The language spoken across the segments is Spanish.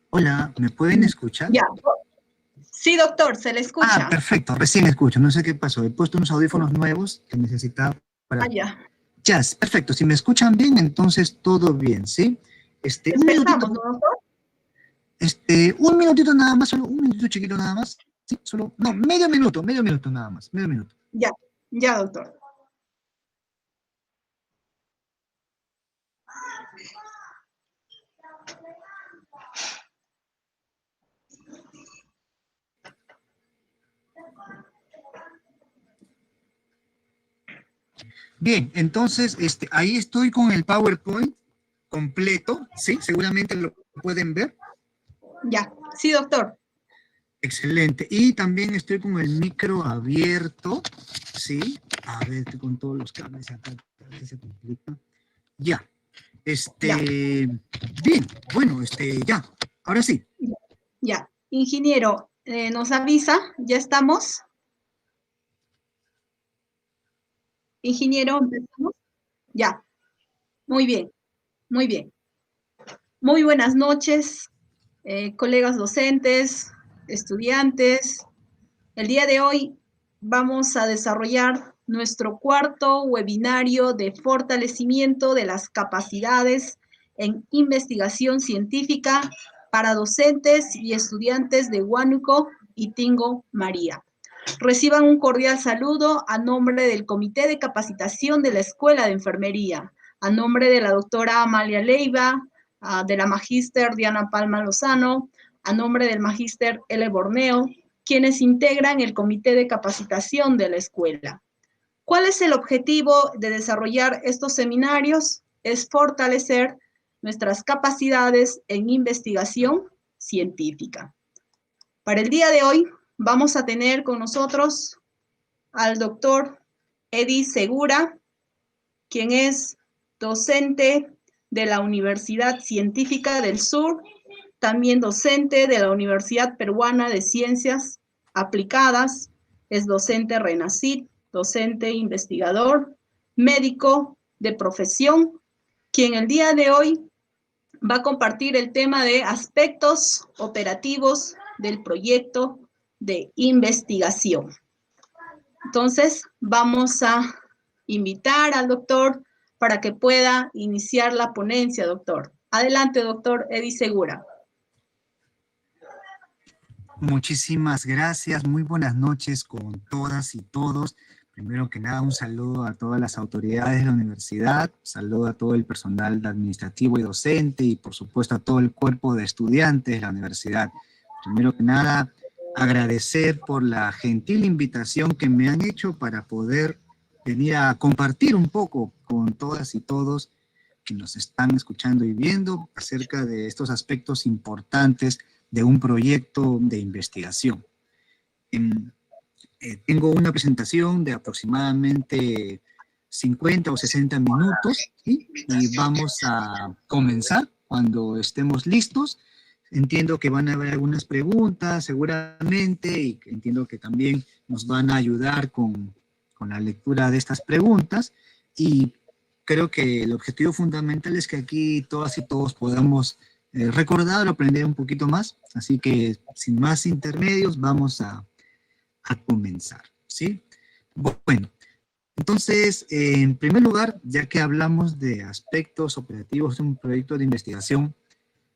Hola, ¿me pueden escuchar? Ya. Sí, doctor, se le Ah, escucha. perfecto, recién escucho. No sé qué pasó. He puesto unos audífonos nuevos que necesitaba para... Ya. Ya, perfecto. Si me escuchan bien, entonces todo bien, ¿sí? Un minutito, Empezamos, ¿no, doctor? un minutito nada más, solo un minutito chiquito nada más. Sí, solo, no, medio minuto nada más, medio minuto. Ya, ya, doctor. Bien, entonces, ahí estoy con el PowerPoint completo, ¿sí? Seguramente lo pueden ver. Ya, sí, doctor. Excelente. Y también estoy con el micro abierto, ¿sí? A ver, estoy con todos los cables acá, a ver si se complica. Ya. Ya, Bien, bueno, ya. Ahora sí. ya. Ingeniero, nos avisa, ya estamos. Ingeniero, empezamos. Ya, muy bien, muy bien. Muy buenas noches, colegas docentes, estudiantes. El día de hoy vamos a desarrollar nuestro cuarto webinario de fortalecimiento de las capacidades en investigación científica para docentes y estudiantes de Huánuco y Tingo María. Reciban un cordial saludo a nombre del Comité de Capacitación de la Escuela de Enfermería, a nombre de la doctora Amalia Leiva, de la magíster Diana Palma Lozano, a nombre del magíster L. Borneo, quienes integran el Comité de Capacitación de la Escuela. ¿Cuál es el objetivo de desarrollar estos seminarios? Es fortalecer nuestras capacidades en investigación científica. Para el día de hoy vamos a tener con nosotros al doctor Eddie Segura, quien es docente de la Universidad Científica del Sur, también docente de la Universidad Peruana de Ciencias Aplicadas, es docente RENACIT, docente investigador, médico de profesión, quien el día de hoy va a compartir el tema de aspectos operativos del proyecto de investigación. Entonces, vamos a invitar al doctor para que pueda iniciar la ponencia, doctor. Adelante, doctor Eddie Segura. Muchísimas gracias. Muy buenas noches con todas y todos. Primero que nada, un saludo a todas las autoridades de la universidad, un saludo a todo el personal administrativo y docente y por supuesto a todo el cuerpo de estudiantes de la universidad. Primero que nada, agradecer por la gentil invitación que me han hecho para poder venir a compartir un poco con todas y todos que nos están escuchando y viendo acerca de estos aspectos importantes de un proyecto de investigación. Tengo una presentación de aproximadamente 50 o 60 minutos, ¿sí? Y vamos a comenzar cuando estemos listos. Entiendo que van a haber algunas preguntas seguramente y entiendo que también nos van a ayudar con la lectura de estas preguntas y creo que el objetivo fundamental es que aquí todas y todos podamos recordar o aprender un poquito más. Así que sin más intermedios vamos a comenzar, ¿sí? Bueno, entonces, en primer lugar, ya que hablamos de aspectos operativos de un proyecto de investigación,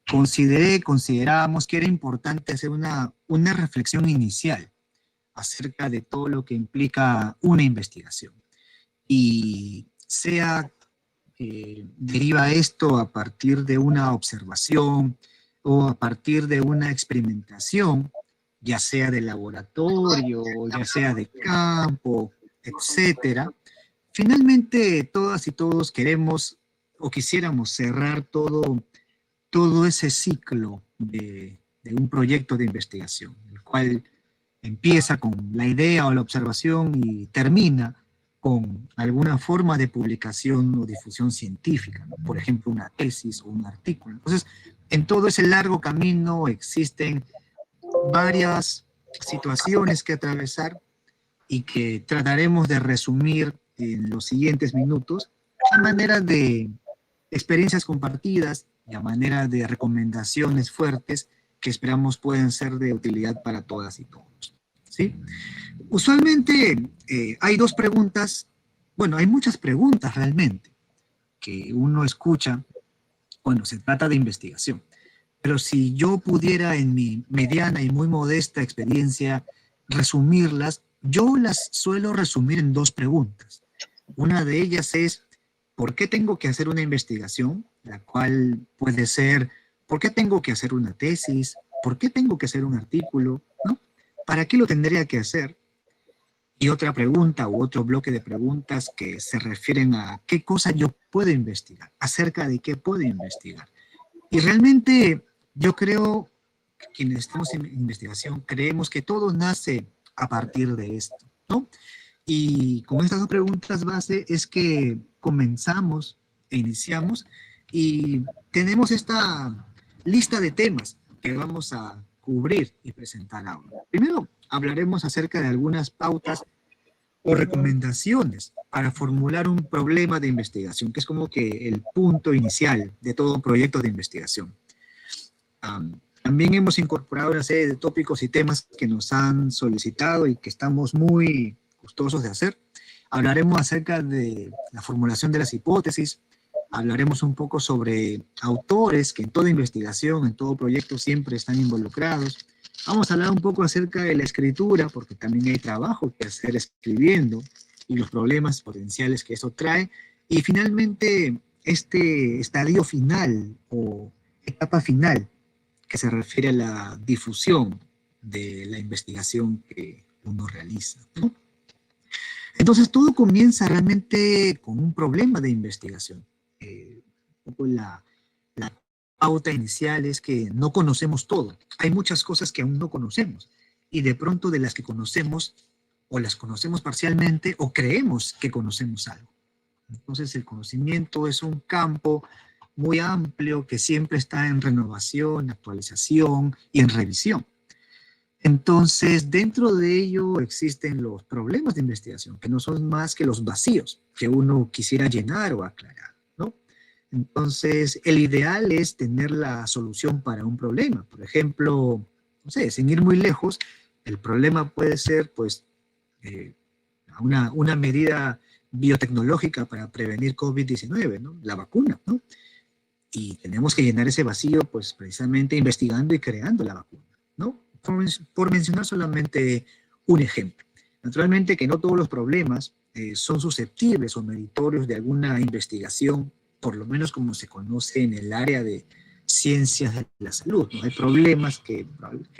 considerábamos que era importante hacer una reflexión inicial acerca de todo lo que implica una investigación. Y deriva esto a partir de una observación o a partir de una experimentación, ya sea de laboratorio, ya sea de campo, etcétera. Finalmente, todas y todos queremos o quisiéramos cerrar todo ese ciclo de un proyecto de investigación, el cual empieza con la idea o la observación y termina con alguna forma de publicación o difusión científica, ¿no? Por ejemplo, una tesis o un artículo. Entonces, en todo ese largo camino existen varias situaciones que atravesar y que trataremos de resumir en los siguientes minutos a manera de experiencias compartidas y a manera de recomendaciones fuertes que esperamos pueden ser de utilidad para todas y todos, ¿sí? Usualmente hay dos preguntas, bueno, hay muchas preguntas realmente que uno escucha cuando se trata de investigación. Pero si yo pudiera en mi mediana y muy modesta experiencia resumirlas, yo las suelo resumir en dos preguntas. Una de ellas es, ¿por qué tengo que hacer una investigación? La cual puede ser, ¿por qué tengo que hacer una tesis? ¿Por qué tengo que hacer un artículo? ¿No? ¿Para qué lo tendría que hacer? Y otra pregunta u otro bloque de preguntas que se refieren a qué cosa yo puedo investigar, acerca de qué puedo investigar. Y realmente yo creo que quienes estamos en investigación creemos que todo nace a partir de esto, ¿no? Y con estas dos preguntas base es que comenzamos e iniciamos y tenemos esta lista de temas que vamos a cubrir y presentar ahora. Primero, hablaremos acerca de algunas pautas o recomendaciones para formular un problema de investigación, que es como que el punto inicial de todo proyecto de investigación. También hemos incorporado una serie de tópicos y temas que nos han solicitado y que estamos muy gustosos de hacer. Hablaremos acerca de la formulación de las hipótesis, hablaremos un poco sobre autores que en toda investigación, en todo proyecto siempre están involucrados. Vamos a hablar un poco acerca de la escritura, porque también hay trabajo que hacer escribiendo y los problemas potenciales que eso trae. Y finalmente, este estadio final o etapa final que se refiere a la difusión de la investigación que uno realiza, ¿no? Entonces, todo comienza realmente con un problema de investigación. Un poco la pauta inicial es que no conocemos todo. Hay muchas cosas que aún no conocemos. Y de pronto de las que conocemos, o las conocemos parcialmente, o creemos que conocemos algo. Entonces, el conocimiento es un campo muy amplio que siempre está en renovación, actualización y en revisión. Entonces, dentro de ello existen los problemas de investigación, que no son más que los vacíos que uno quisiera llenar o aclarar, ¿no? Entonces, el ideal es tener la solución para un problema. Por ejemplo, no sé, sin ir muy lejos, el problema puede ser, pues, una medida biotecnológica para prevenir COVID-19, ¿no? La vacuna, ¿no? Y tenemos que llenar ese vacío, pues, precisamente investigando y creando la vacuna, ¿no? Por mencionar solamente un ejemplo. Naturalmente que no todos los problemas son susceptibles o meritorios de alguna investigación, por lo menos como se conoce en el área de ciencias de la salud, ¿no? Hay problemas que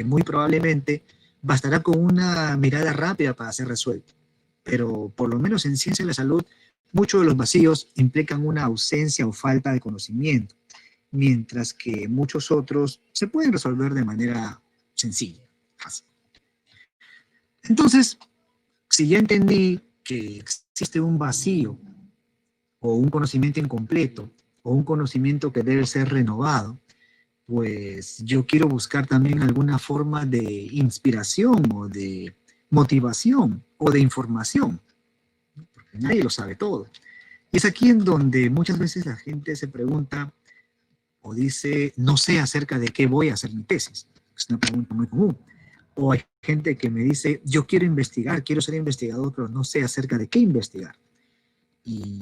muy probablemente bastará con una mirada rápida para ser resueltos, pero por lo menos en ciencia de la salud, muchos de los vacíos implican una ausencia o falta de conocimiento, mientras que muchos otros se pueden resolver de manera sencilla, fácil. Entonces, si ya entendí que existe un vacío o un conocimiento incompleto o un conocimiento que debe ser renovado, pues yo quiero buscar también alguna forma de inspiración o de motivación o de información, porque nadie lo sabe todo. Y es aquí en donde muchas veces la gente se pregunta o dice, no sé acerca de qué voy a hacer mi tesis. Es una pregunta muy común. O hay gente que me dice, yo quiero investigar, quiero ser investigador, pero no sé acerca de qué investigar. Y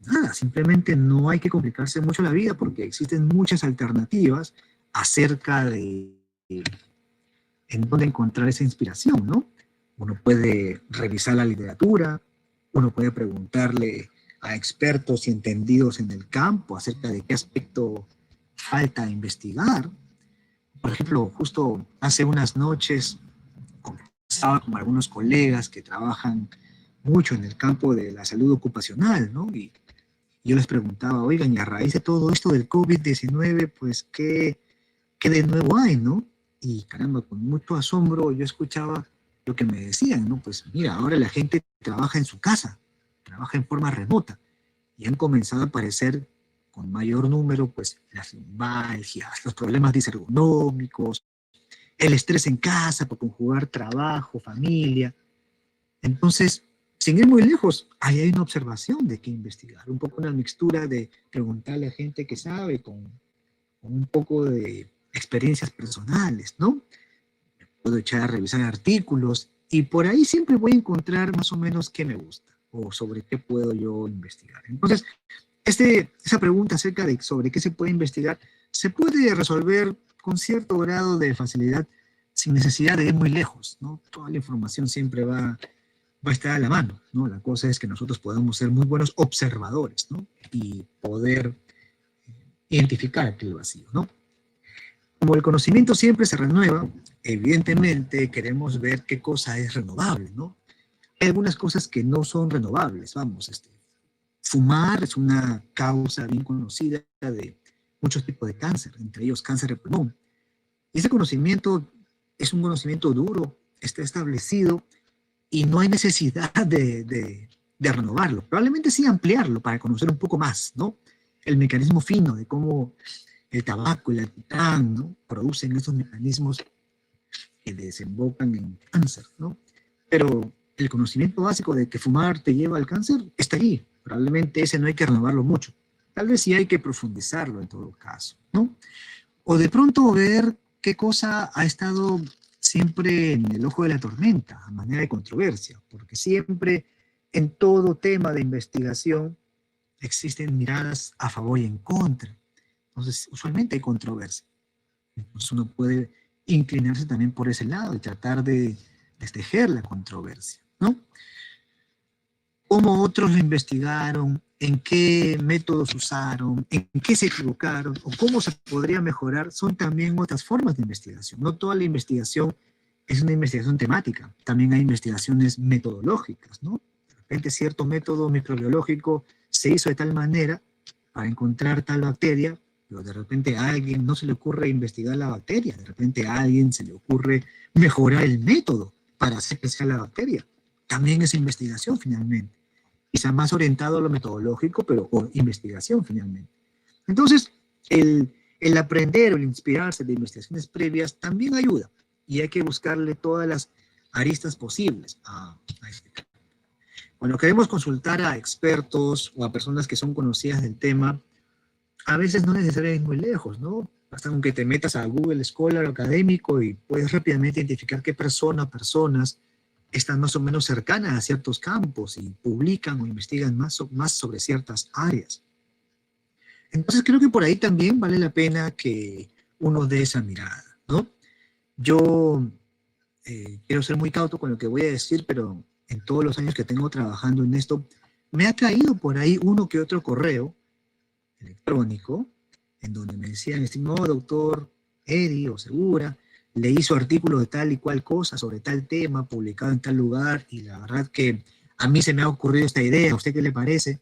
nada, simplemente no hay que complicarse mucho la vida porque existen muchas alternativas acerca de en dónde encontrar esa inspiración, ¿no? Uno puede revisar la literatura, uno puede preguntarle a expertos y entendidos en el campo acerca de qué aspecto falta investigar. Por ejemplo, justo hace unas noches conversaba con algunos colegas que trabajan mucho en el campo de la salud ocupacional, ¿no? Y yo les preguntaba, oigan, y a raíz de todo esto del COVID-19, pues, ¿qué de nuevo hay, no? Y caramba, con mucho asombro yo escuchaba lo que me decían, ¿no? Pues mira, ahora la gente trabaja en su casa, trabaja en forma remota, y han comenzado a aparecer con mayor número, pues, las lumbalgias, los problemas disergonómicos, el estrés en casa por conjugar trabajo, familia. Entonces, sin ir muy lejos, ahí hay una observación de qué investigar, un poco una mixtura de preguntarle a gente que sabe con un poco de experiencias personales, ¿no? Puedo echar a revisar artículos y por ahí siempre voy a encontrar más o menos qué me gusta o sobre qué puedo yo investigar. Entonces, esa pregunta acerca de sobre qué se puede investigar se puede resolver con cierto grado de facilidad sin necesidad de ir muy lejos, ¿no? Toda la información siempre va a estar a la mano, ¿no? La cosa es que nosotros podamos ser muy buenos observadores, ¿no? Y poder identificar aquel vacío, ¿no? Como el conocimiento siempre se renueva, evidentemente queremos ver qué cosa es renovable, ¿no? Hay algunas cosas que no son renovables, vamos, fumar es una causa bien conocida de muchos tipos de cáncer, entre ellos cáncer de pulmón. Y ese conocimiento es un conocimiento duro, está establecido y no hay necesidad de renovarlo. Probablemente sí ampliarlo para conocer un poco más, ¿no? El mecanismo fino de cómo el tabaco y el alquitrán, ¿no? Producen esos mecanismos que desembocan en cáncer, ¿no? Pero el conocimiento básico de que fumar te lleva al cáncer está allí. Probablemente ese no hay que renovarlo mucho. Tal vez sí hay que profundizarlo en todo caso, ¿no? O de pronto ver qué cosa ha estado siempre en el ojo de la tormenta, a manera de controversia, porque siempre en todo tema de investigación existen miradas a favor y en contra. Entonces, usualmente hay controversia. Entonces uno puede inclinarse también por ese lado y tratar de destejer la controversia, ¿no? Cómo otros lo investigaron, en qué métodos usaron, en qué se equivocaron, o cómo se podría mejorar, son también otras formas de investigación. No toda la investigación es una investigación temática, también hay investigaciones metodológicas, ¿no? De repente cierto método microbiológico se hizo de tal manera para encontrar tal bacteria, pero de repente a alguien no se le ocurre investigar la bacteria, de repente a alguien se le ocurre mejorar el método para hacer que sea la bacteria. También es investigación finalmente. Quizá más orientado a lo metodológico, pero con investigación finalmente. Entonces, el aprender o el inspirarse de investigaciones previas también ayuda y hay que buscarle todas las aristas posibles a este tema. Cuando queremos consultar a expertos o a personas que son conocidas del tema, a veces no necesariamente muy lejos, ¿no? Basta con que te metas a Google Scholar académico y puedes rápidamente identificar qué persona o personas están más o menos cercanas a ciertos campos y publican o investigan más sobre ciertas áreas. Entonces creo que por ahí también vale la pena que uno dé esa mirada, ¿no? Yo quiero ser muy cauto con lo que voy a decir, pero en todos los años que tengo trabajando en esto, me ha caído por ahí uno que otro correo electrónico en donde me decían, estimado doctor Eddie o Segura, leí su artículo de tal y cual cosa sobre tal tema publicado en tal lugar y la verdad que a mí se me ha ocurrido esta idea, ¿a usted qué le parece?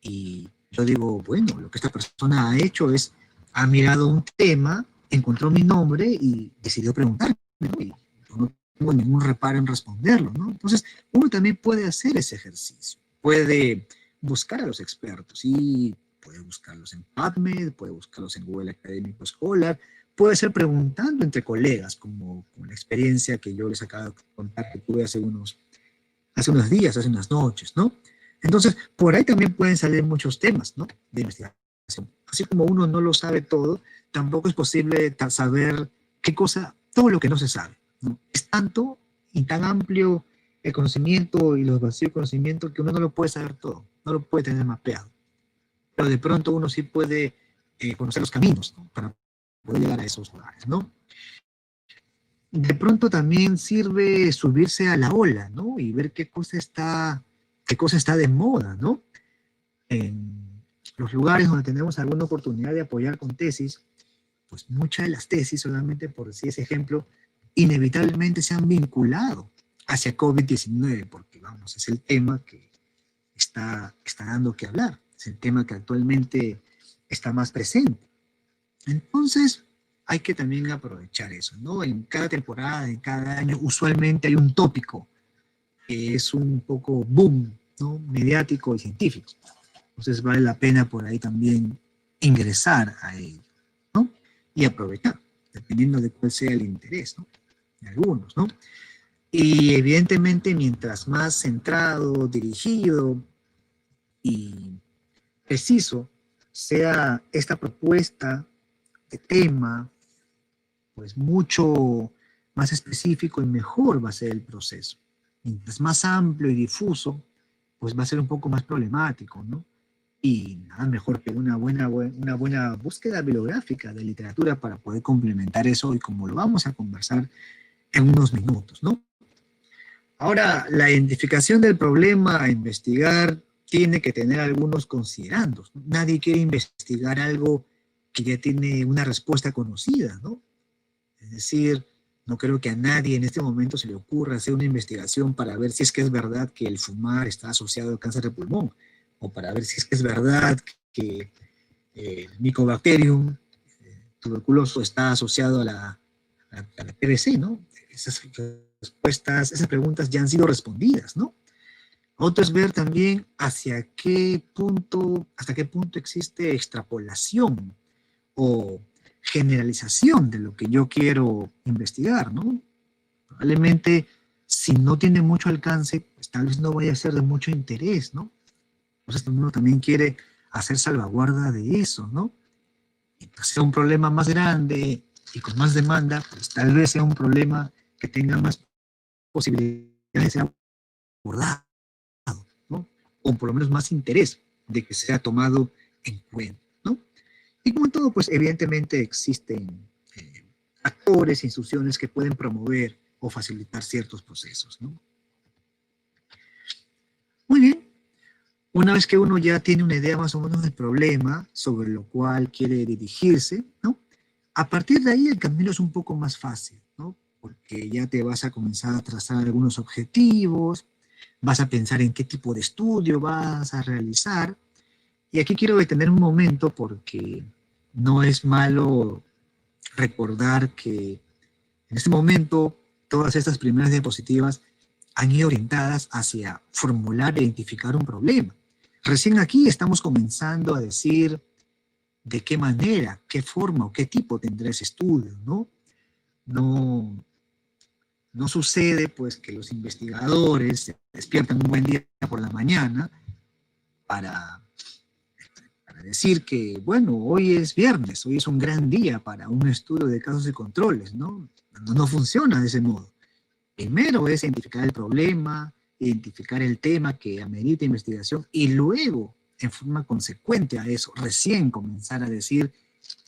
Y yo digo, bueno, lo que esta persona ha hecho es, ha mirado un tema, encontró mi nombre y decidió preguntarme, ¿no? Y yo no tengo ningún reparo en responderlo, ¿no? Entonces, uno también puede hacer ese ejercicio, puede buscar a los expertos y puede buscarlos en PubMed, puede buscarlos en Google Académico Scholar, puede ser preguntando entre colegas, como con la experiencia que yo les acabo de contar que tuve hace unos días, hace unas noches, ¿no? Entonces, por ahí también pueden salir muchos temas, ¿no? De investigación. Así como uno no lo sabe todo, tampoco es posible saber qué cosa, todo lo que no se sabe, ¿no? Es tanto y tan amplio el conocimiento y los vacíos de conocimiento que uno no lo puede saber todo, no lo puede tener mapeado. Pero de pronto uno sí puede conocer los caminos, ¿no? Para poder llegar a esos lugares, ¿no? De pronto también sirve subirse a la ola, ¿no? Y ver qué cosa está de moda, ¿no? En los lugares donde tenemos alguna oportunidad de apoyar con tesis, pues muchas de las tesis, solamente por decir ese ejemplo, inevitablemente se han vinculado hacia COVID-19, porque vamos, es el tema que está dando que hablar, es el tema que actualmente está más presente. Entonces, hay que también aprovechar eso, ¿no? En cada temporada, en cada año, usualmente hay un tópico que es un poco boom, ¿no? Mediático y científico. Entonces vale la pena por ahí también ingresar a ello, ¿no? Y aprovechar, dependiendo de cuál sea el interés, ¿no? De algunos, ¿no? Y evidentemente, mientras más centrado, dirigido y preciso sea esta propuesta de tema, pues mucho más específico y mejor va a ser el proceso. Mientras más amplio y difuso, pues va a ser un poco más problemático, ¿no? Y nada mejor que una buena búsqueda bibliográfica de literatura para poder complementar eso, y como lo vamos a conversar en unos minutos, ¿no? Ahora, la identificación del problema a investigar tiene que tener algunos considerandos, ¿no? Nadie quiere investigar algo que ya tiene una respuesta conocida, ¿no? Es decir, no creo que a nadie en este momento se le ocurra hacer una investigación para ver si es que es verdad que el fumar está asociado al cáncer de pulmón, o para ver si es que es verdad que el Mycobacterium tuberculoso está asociado a la PVC, ¿no? Esas respuestas, esas preguntas ya han sido respondidas, ¿no? Otro es ver también hasta qué punto existe extrapolación o generalización de lo que yo quiero investigar, ¿no? Probablemente, si no tiene mucho alcance, pues tal vez no vaya a ser de mucho interés, ¿no? Entonces uno también quiere hacer salvaguarda de eso, ¿no? Mientras sea un problema más grande y con más demanda, pues tal vez sea un problema que tenga más posibilidades de ser abordado, ¿no? O por lo menos más interés de que sea tomado en cuenta, ¿no? Y como en todo, pues evidentemente existen actores, instituciones que pueden promover o facilitar ciertos procesos, ¿no? Muy bien. Una vez que uno ya tiene una idea más o menos del problema sobre lo cual quiere dirigirse, ¿no? A partir de ahí el camino es un poco más fácil, ¿no? Porque ya te vas a comenzar a trazar algunos objetivos, vas a pensar en qué tipo de estudio vas a realizar. Y aquí quiero detener un momento porque no es malo recordar que en este momento todas estas primeras diapositivas han ido orientadas hacia formular e identificar un problema. Recién aquí estamos comenzando a decir de qué manera, qué forma o qué tipo tendrá ese estudio, ¿no? No sucede pues que los investigadores se despiertan un buen día por la mañana para decir que, bueno, hoy es viernes, hoy es un gran día para un estudio de casos y controles, ¿no? No funciona de ese modo. Primero es identificar el problema, identificar el tema que amerita investigación y luego, en forma consecuente a eso, recién comenzar a decir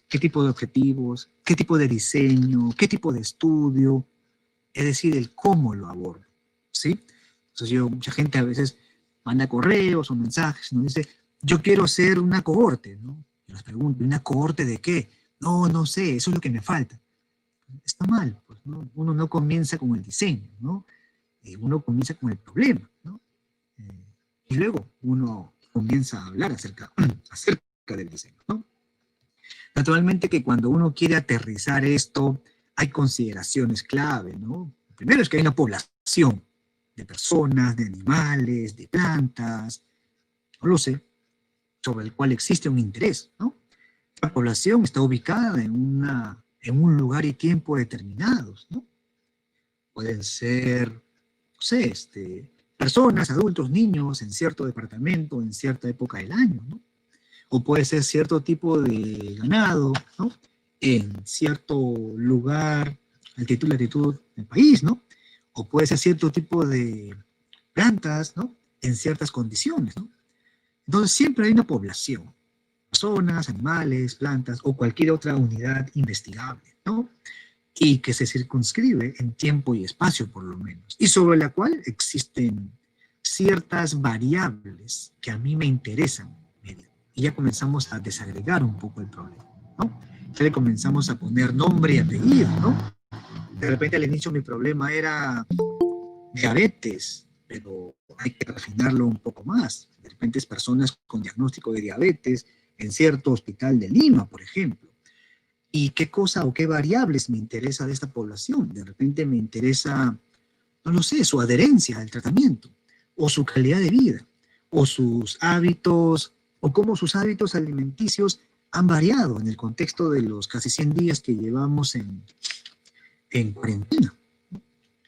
qué tipo de objetivos, qué tipo de diseño, qué tipo de estudio, es decir, el cómo lo abordo, ¿sí? Entonces mucha gente a veces manda correos o mensajes, ¿no? Dice, yo quiero hacer una cohorte, ¿no? Y les pregunto, ¿una cohorte de qué? No sé, eso es lo que me falta. Está mal, pues, ¿no? Uno no comienza con el diseño, ¿no? Uno comienza con el problema, ¿no? Y luego uno comienza a hablar acerca del diseño, ¿no? Naturalmente que cuando uno quiere aterrizar esto, hay consideraciones clave, ¿no? Primero es que hay una población de personas, de animales, de plantas, no lo sé, sobre el cual existe un interés, ¿no? La población está ubicada en un lugar y tiempo determinados, ¿no? Pueden ser, no sé, personas, adultos, niños en cierto departamento, en cierta época del año, ¿no? O puede ser cierto tipo de ganado, ¿no? En cierto lugar, altitud, latitud del país, ¿no? O puede ser cierto tipo de plantas, ¿no? En ciertas condiciones, ¿no? Entonces siempre hay una población, personas, animales, plantas o cualquier otra unidad investigable, ¿no? Y que se circunscribe en tiempo y espacio por lo menos, y sobre la cual existen ciertas variables que a mí me interesan. Y ya comenzamos a desagregar un poco el problema, ¿no? Ya le comenzamos a poner nombre y apellido, ¿no? De repente al inicio mi problema era diabetes, pero hay que refinarlo un poco más. De repente es personas con diagnóstico de diabetes en cierto hospital de Lima, por ejemplo. ¿Y qué cosa o qué variables me interesa de esta población? De repente me interesa, no lo sé, su adherencia al tratamiento, o su calidad de vida, o sus hábitos, o cómo sus hábitos alimenticios han variado en el contexto de los casi 100 días que llevamos en cuarentena.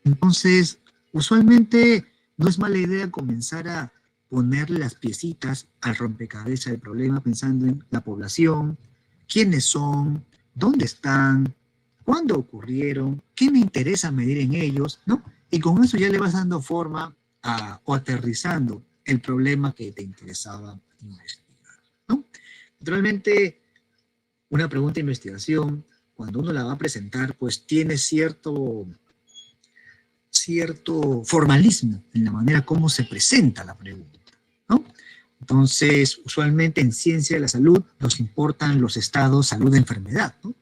Entonces, usualmente no es mala idea comenzar a ponerle las piecitas al rompecabezas del problema pensando en la población, quiénes son, dónde están, cuándo ocurrieron, qué me interesa medir en ellos, ¿no? Y con eso ya le vas dando forma o aterrizando el problema que te interesaba investigar, ¿no? Naturalmente, una pregunta de investigación, cuando uno la va a presentar, pues tiene cierto formalismo en la manera como se presenta la pregunta, ¿no? Entonces, usualmente en ciencia de la salud nos importan los estados salud-enfermedad, ¿no?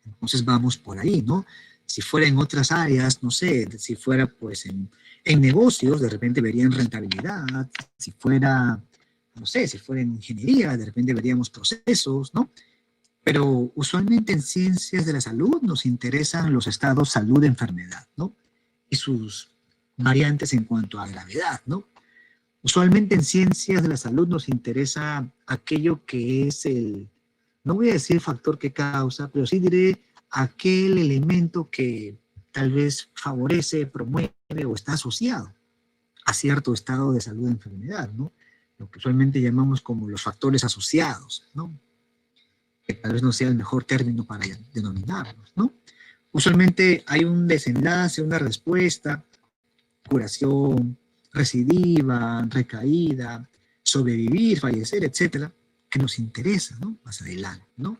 Entonces vamos por ahí, ¿no? Si fuera en otras áreas, no sé, si fuera pues en negocios, de repente verían rentabilidad, si fuera, no sé, si fuera en ingeniería, de repente veríamos procesos, ¿no? Pero usualmente en ciencias de la salud nos interesan los estados salud-enfermedad, ¿no? Y sus variantes en cuanto a gravedad, ¿no? Usualmente en ciencias de la salud nos interesa aquello que es no voy a decir factor que causa, pero sí diré aquel elemento que tal vez favorece, promueve o está asociado a cierto estado de salud o enfermedad, ¿no? Lo que usualmente llamamos como los factores asociados, ¿no? Que tal vez no sea el mejor término para denominarlos, ¿no? Usualmente hay un desenlace, una respuesta, curación, recidiva, recaída, sobrevivir, fallecer, etcétera, que nos interesa, ¿no? Más adelante, ¿no?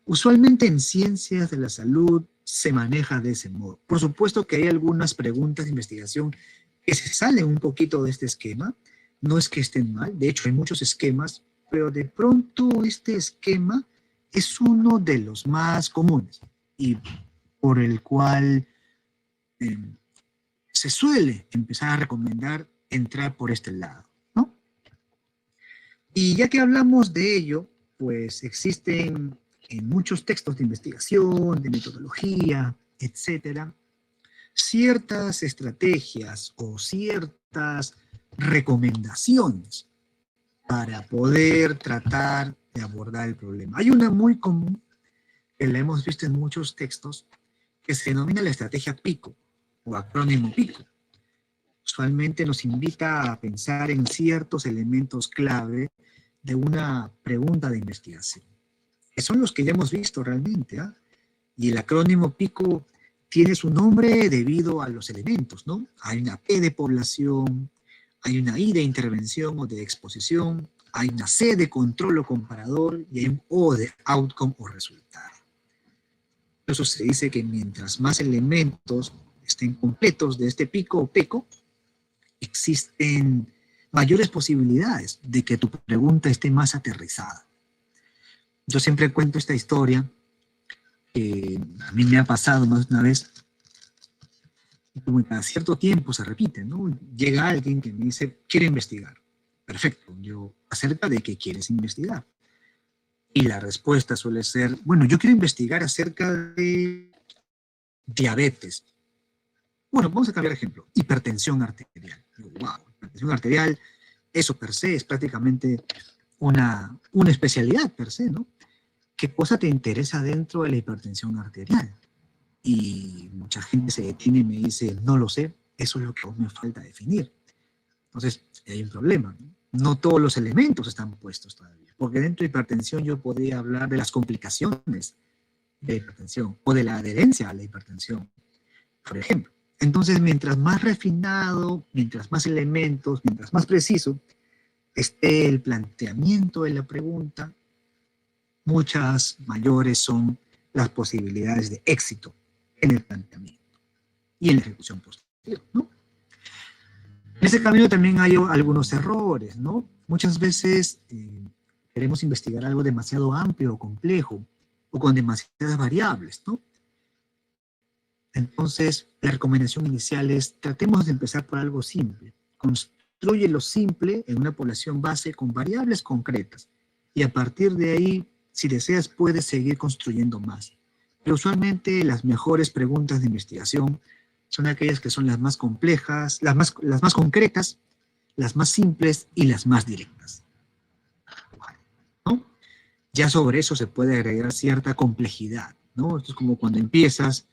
Usualmente en ciencias de la salud se maneja de ese modo. Por supuesto que hay algunas preguntas de investigación que se salen un poquito de este esquema. No es que estén mal, de hecho hay muchos esquemas, pero de pronto este esquema es uno de los más comunes y por el cual se suele empezar a recomendar entrar por este lado, ¿no? Y ya que hablamos de ello, pues existen en muchos textos de investigación, de metodología, etcétera, ciertas estrategias o ciertas recomendaciones para poder tratar de abordar el problema. Hay una muy común que la hemos visto en muchos textos que se denomina la estrategia PICO o acrónimo PICO. Usualmente nos invita a pensar en ciertos elementos clave de una pregunta de investigación, que son los que ya hemos visto realmente, ¿eh? Y el acrónimo PICO tiene su nombre debido a los elementos, ¿no? Hay una P de población, hay una I de intervención o de exposición, hay una C de control o comparador y hay un O de outcome o resultado. Por eso se dice que mientras más elementos estén completos de este pico o peco, existen mayores posibilidades de que tu pregunta esté más aterrizada. Yo siempre cuento esta historia que a mí me ha pasado más de una vez, y como cada cierto tiempo se repite, ¿no? Llega alguien que me dice, quiero investigar. Perfecto, yo, ¿acerca de qué quieres investigar? Y la respuesta suele ser, bueno, yo quiero investigar acerca de diabetes. Bueno, vamos a cambiar de ejemplo, hipertensión arterial. Wow, hipertensión arterial, eso per se es prácticamente una especialidad per se, ¿no? ¿Qué cosa te interesa dentro de la hipertensión arterial? Y mucha gente se detiene y me dice, no lo sé, eso es lo que aún me falta definir. Entonces, hay un problema, ¿no? No todos los elementos están puestos todavía, porque dentro de hipertensión yo podría hablar de las complicaciones de la hipertensión o de la adherencia a la hipertensión, por ejemplo. Entonces, mientras más refinado, mientras más elementos, mientras más preciso esté el planteamiento de la pregunta, muchas mayores son las posibilidades de éxito en el planteamiento y en la ejecución posterior, ¿no? En ese camino también hay algunos errores, ¿no? Muchas veces queremos investigar algo demasiado amplio o complejo o con demasiadas variables, ¿no? Entonces, la recomendación inicial es tratemos de empezar por algo simple. Construye lo simple en una población base con variables concretas y a partir de ahí, si deseas, puedes seguir construyendo más. Pero usualmente las mejores preguntas de investigación son aquellas que son las más complejas, las más concretas, las más simples y las más directas, ¿no? Ya sobre eso se puede agregar cierta complejidad, ¿no? Esto es como cuando empiezas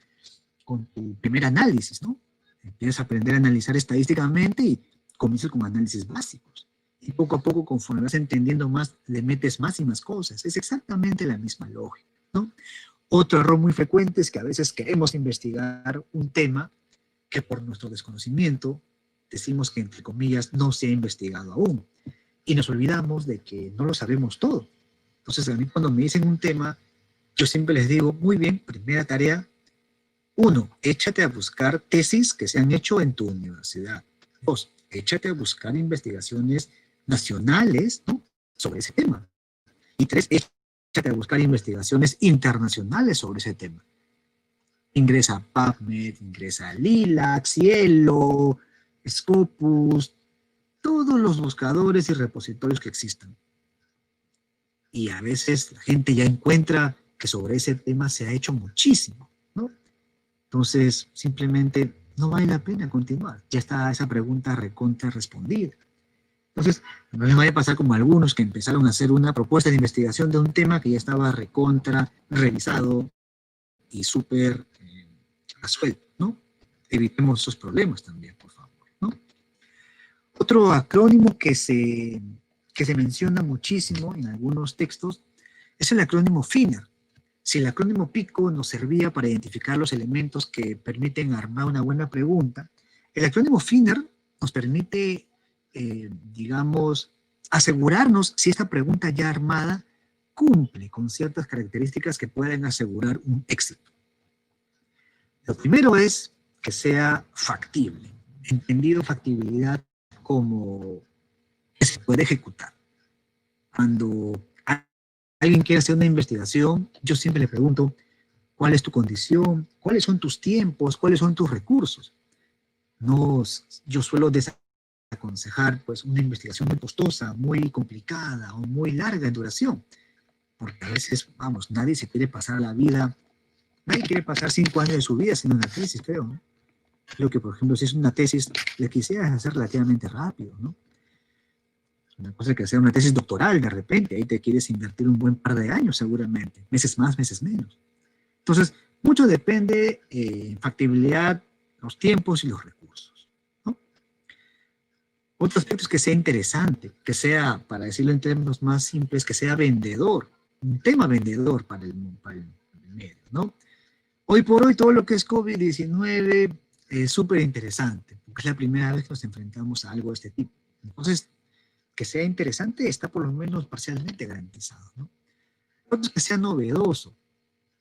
con tu primer análisis, ¿no? Empiezas a aprender a analizar estadísticamente y comienzas con análisis básicos. Y poco a poco, conforme vas entendiendo más, le metes más y más cosas. Es exactamente la misma lógica, ¿no? Otro error muy frecuente es que a veces queremos investigar un tema que por nuestro desconocimiento decimos que, entre comillas, no se ha investigado aún. Y nos olvidamos de que no lo sabemos todo. Entonces, a mí cuando me dicen un tema, yo siempre les digo, muy bien, primera tarea, 1, échate a buscar tesis que se han hecho en tu universidad. 2, échate a buscar investigaciones nacionales, ¿no?, sobre ese tema. Y 3, échate a buscar investigaciones internacionales sobre ese tema. Ingresa a PubMed, ingresa a Lilac, Cielo, Scopus, todos los buscadores y repositorios que existan. Y a veces la gente ya encuentra que sobre ese tema se ha hecho muchísimo, ¿no? Entonces, simplemente no vale la pena continuar. Ya está esa pregunta recontra respondida. Entonces, no les vaya a pasar como algunos que empezaron a hacer una propuesta de investigación de un tema que ya estaba recontra revisado y súper resuelto, ¿no? Evitemos esos problemas también, por favor, ¿no? Otro acrónimo que se menciona muchísimo en algunos textos es el acrónimo FINER. Si el acrónimo PICO nos servía para identificar los elementos que permiten armar una buena pregunta, el acrónimo FINER nos permite, digamos, asegurarnos si esta pregunta ya armada cumple con ciertas características que pueden asegurar un éxito. Lo primero es que sea factible, entendido factibilidad como que se puede ejecutar. Cuando alguien quiere hacer una investigación, yo siempre le pregunto, ¿cuál es tu condición? ¿Cuáles son tus tiempos? ¿Cuáles son tus recursos? No, yo suelo desaconsejar pues, una investigación muy costosa, muy complicada o muy larga en duración, porque a veces, vamos, nadie se quiere pasar la vida, nadie quiere pasar 5 años de su vida haciendo una tesis, creo, ¿no? Creo que, por ejemplo, si es una tesis, la quisieras hacer relativamente rápido, ¿no? Una cosa que sea una tesis doctoral de repente, ahí te quieres invertir un buen par de años seguramente, meses más, meses menos. Entonces, mucho depende en factibilidad, los tiempos y los recursos, ¿no? Otro aspecto es que sea interesante, que sea, para decirlo en términos más simples, que sea vendedor, un tema vendedor para el medio, ¿no? Hoy por hoy todo lo que es COVID-19 es súper interesante, porque es la primera vez que nos enfrentamos a algo de este tipo. Entonces, que sea interesante está por lo menos parcialmente garantizado, ¿no? Otro es que sea novedoso,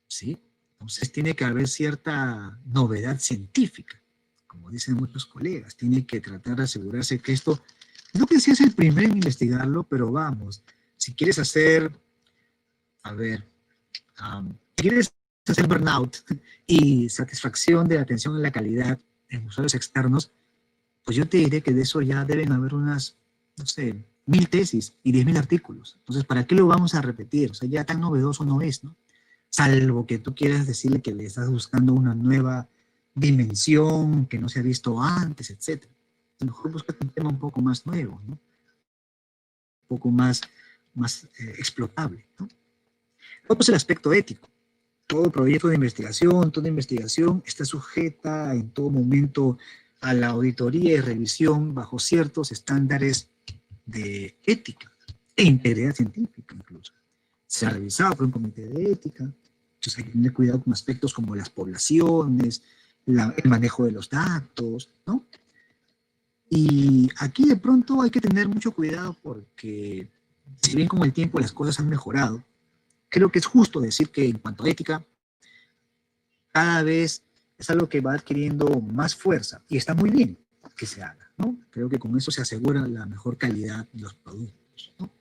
¿sí? Entonces tiene que haber cierta novedad científica, como dicen muchos colegas, tiene que tratar de asegurarse que esto, no que seas el primero en investigarlo, pero vamos, si quieres hacer, a ver, quieres hacer burnout y satisfacción de la atención en la calidad en usuarios externos, pues yo te diré que de eso ya deben haber unas, no sé, 1000 tesis y 10.000 artículos. Entonces, ¿para qué lo vamos a repetir? O sea, ya tan novedoso no es, ¿no? Salvo que tú quieras decirle que le estás buscando una nueva dimensión que no se ha visto antes, etc. A lo mejor buscas un tema un poco más nuevo, ¿no? Un poco más explotable, ¿no? Otro es el aspecto ético. Todo proyecto de investigación, toda investigación está sujeta en todo momento a la auditoría y revisión bajo ciertos estándares de ética e integridad científica incluso. Se ha revisado por un comité de ética, entonces hay que tener cuidado con aspectos como las poblaciones, el manejo de los datos, ¿no? Y aquí de pronto hay que tener mucho cuidado porque si bien con el tiempo las cosas han mejorado, creo que es justo decir que en cuanto a ética, cada vez es algo que va adquiriendo más fuerza y está muy bien que se haga, ¿no? Creo que con eso se asegura la mejor calidad de los productos, ¿no?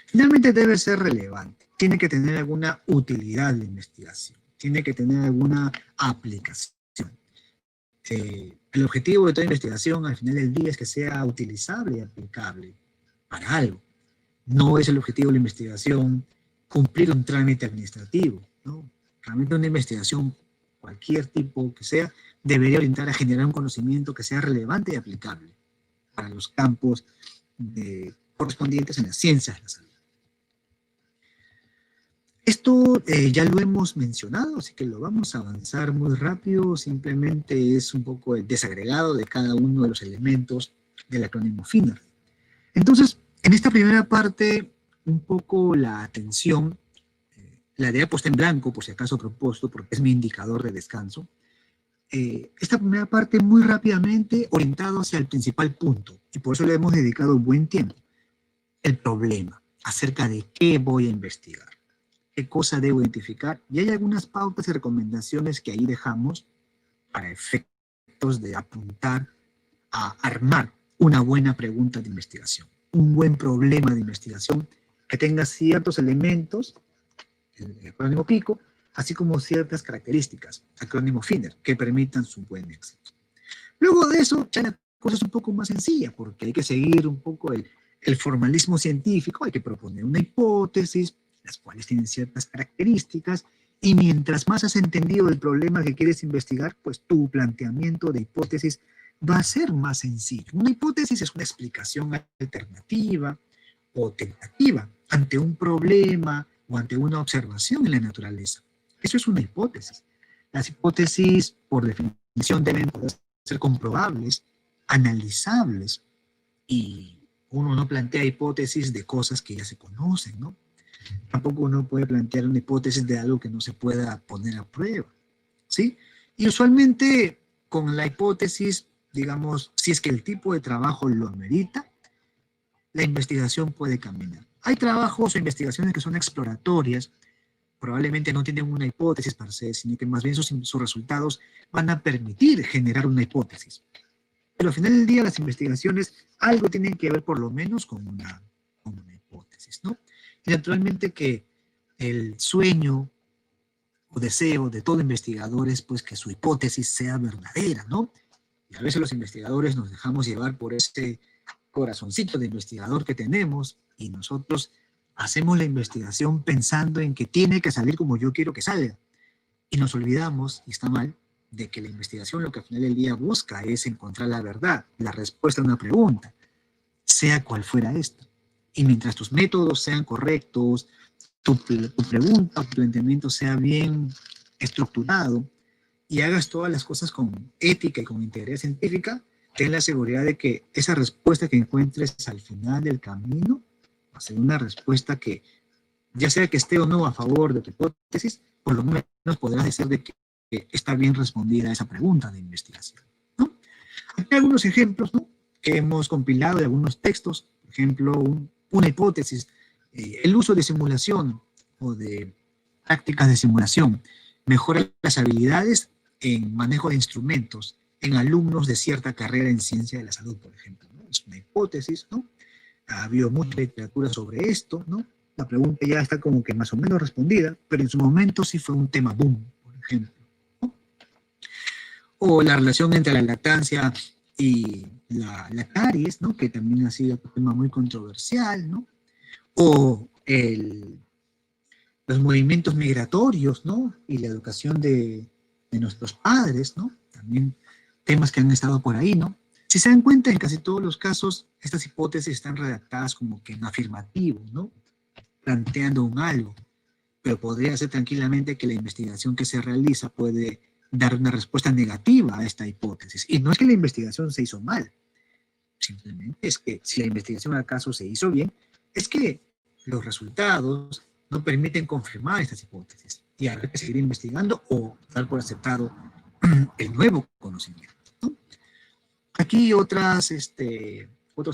Finalmente debe ser relevante, tiene que tener alguna utilidad la investigación, tiene que tener alguna aplicación. El objetivo de toda investigación al final del día es que sea utilizable y aplicable para algo. No es el objetivo de la investigación cumplir un trámite administrativo, ¿no? Realmente una investigación, cualquier tipo que sea, debería orientar a generar un conocimiento que sea relevante y aplicable para los campos correspondientes en las ciencias de la salud. Esto ya lo hemos mencionado, así que lo vamos a avanzar muy rápido. Simplemente es un poco el desagregado de cada uno de los elementos del acrónimo FINER. Entonces, en esta primera parte, un poco la atención la de puesta en blanco, por si acaso propuesto, porque es mi indicador de descanso. Esta primera parte muy rápidamente orientado hacia el principal punto, y por eso le hemos dedicado buen tiempo. El problema, acerca de qué voy a investigar, qué cosa debo identificar, y hay algunas pautas y recomendaciones que ahí dejamos para efectos de apuntar a armar una buena pregunta de investigación, un buen problema de investigación que tenga ciertos elementos, el acrónimo PICO, así como ciertas características, acrónimo FINER, que permitan su buen éxito. Luego de eso, ya la cosa es un poco más sencilla, porque hay que seguir un poco el formalismo científico, hay que proponer una hipótesis, las cuales tienen ciertas características, y mientras más has entendido el problema que quieres investigar, pues tu planteamiento de hipótesis va a ser más sencillo. Una hipótesis es una explicación alternativa o tentativa ante un problema o ante una observación en la naturaleza. Eso es una hipótesis. Las hipótesis, por definición, deben poder ser comprobables, analizables, y uno no plantea hipótesis de cosas que ya se conocen, ¿no? Tampoco uno puede plantear una hipótesis de algo que no se pueda poner a prueba, ¿sí? Y usualmente con la hipótesis, digamos, si es que el tipo de trabajo lo amerita, la investigación puede caminar. Hay trabajos o investigaciones que son exploratorias, probablemente no tienen una hipótesis per se, sino que más bien sus resultados van a permitir generar una hipótesis. Pero al final del día las investigaciones algo tienen que ver por lo menos con una hipótesis, ¿no? Y naturalmente que el sueño o deseo de todo investigador es pues que su hipótesis sea verdadera, ¿no? Y a veces los investigadores nos dejamos llevar por ese corazoncito de investigador que tenemos y nosotros hacemos la investigación pensando en que tiene que salir como yo quiero que salga. Y nos olvidamos, y está mal, de que la investigación lo que al final del día busca es encontrar la verdad, la respuesta a una pregunta, sea cual fuera esta. Y mientras tus métodos sean correctos, tu pregunta o tu planteamiento sea bien estructurado y hagas todas las cosas con ética y con integridad científica, ten la seguridad de que esa respuesta que encuentres al final del camino va a ser una respuesta que, ya sea que esté o no a favor de tu hipótesis, por lo menos podrás decir de que está bien respondida esa pregunta de investigación, ¿no? Aquí hay algunos ejemplos, ¿no?, que hemos compilado de algunos textos. Por ejemplo, una hipótesis, el uso de simulación o de prácticas de simulación mejora las habilidades en manejo de instrumentos en alumnos de cierta carrera en ciencia de la salud, por ejemplo, ¿no? Es una hipótesis, ¿no? Ha habido mucha literatura sobre esto, ¿no? La pregunta ya está como que más o menos respondida, pero en su momento sí fue un tema boom, por ejemplo, ¿no? O la relación entre la lactancia y la caries, ¿no?, que también ha sido un tema muy controversial, ¿no? O los movimientos migratorios, ¿no?, y la educación de nuestros padres, ¿no? También temas que han estado por ahí, ¿no? Si se dan cuenta, en casi todos los casos, estas hipótesis están redactadas como que en afirmativo, ¿no?, planteando un algo, pero podría ser tranquilamente que la investigación que se realiza puede dar una respuesta negativa a esta hipótesis. Y no es que la investigación se hizo mal, simplemente es que si la investigación acaso se hizo bien, es que los resultados no permiten confirmar estas hipótesis y habrá que seguir investigando o dar por aceptado el nuevo conocimiento, ¿no? Aquí otros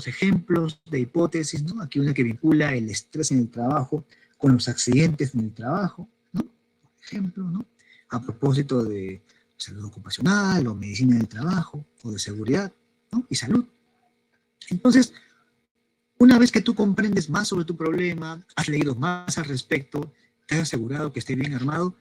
ejemplos de hipótesis, ¿no? Aquí una que vincula el estrés en el trabajo con los accidentes en el trabajo, ¿no? Por ejemplo, ¿no?, a propósito de salud ocupacional o medicina del trabajo o de seguridad, ¿no?, y salud. Entonces, una vez que tú comprendes más sobre tu problema, has leído más al respecto, te has asegurado que esté bien armado,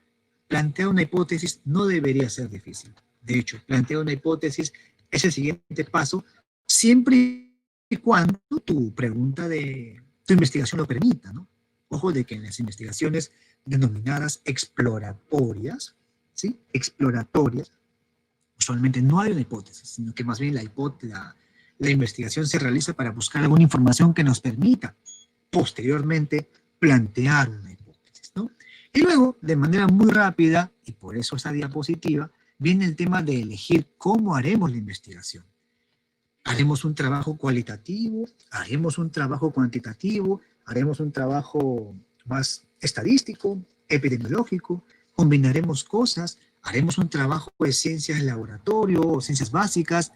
plantear una hipótesis no debería ser difícil. De hecho, plantear una hipótesis es el siguiente paso, siempre y cuando tu pregunta de tu investigación lo permita, ¿no? Ojo de que en las investigaciones denominadas exploratorias, ¿sí?, exploratorias, usualmente no hay una hipótesis, sino que más bien la investigación se realiza para buscar alguna información que nos permita posteriormente plantear una hipótesis, ¿no? Y luego, de manera muy rápida, y por eso esta diapositiva, viene el tema de elegir cómo haremos la investigación. ¿Haremos un trabajo cualitativo? ¿Haremos un trabajo cuantitativo? ¿Haremos un trabajo más estadístico? epidemiológico, combinaremos cosas, haremos un trabajo de ciencias de laboratorio o ciencias básicas,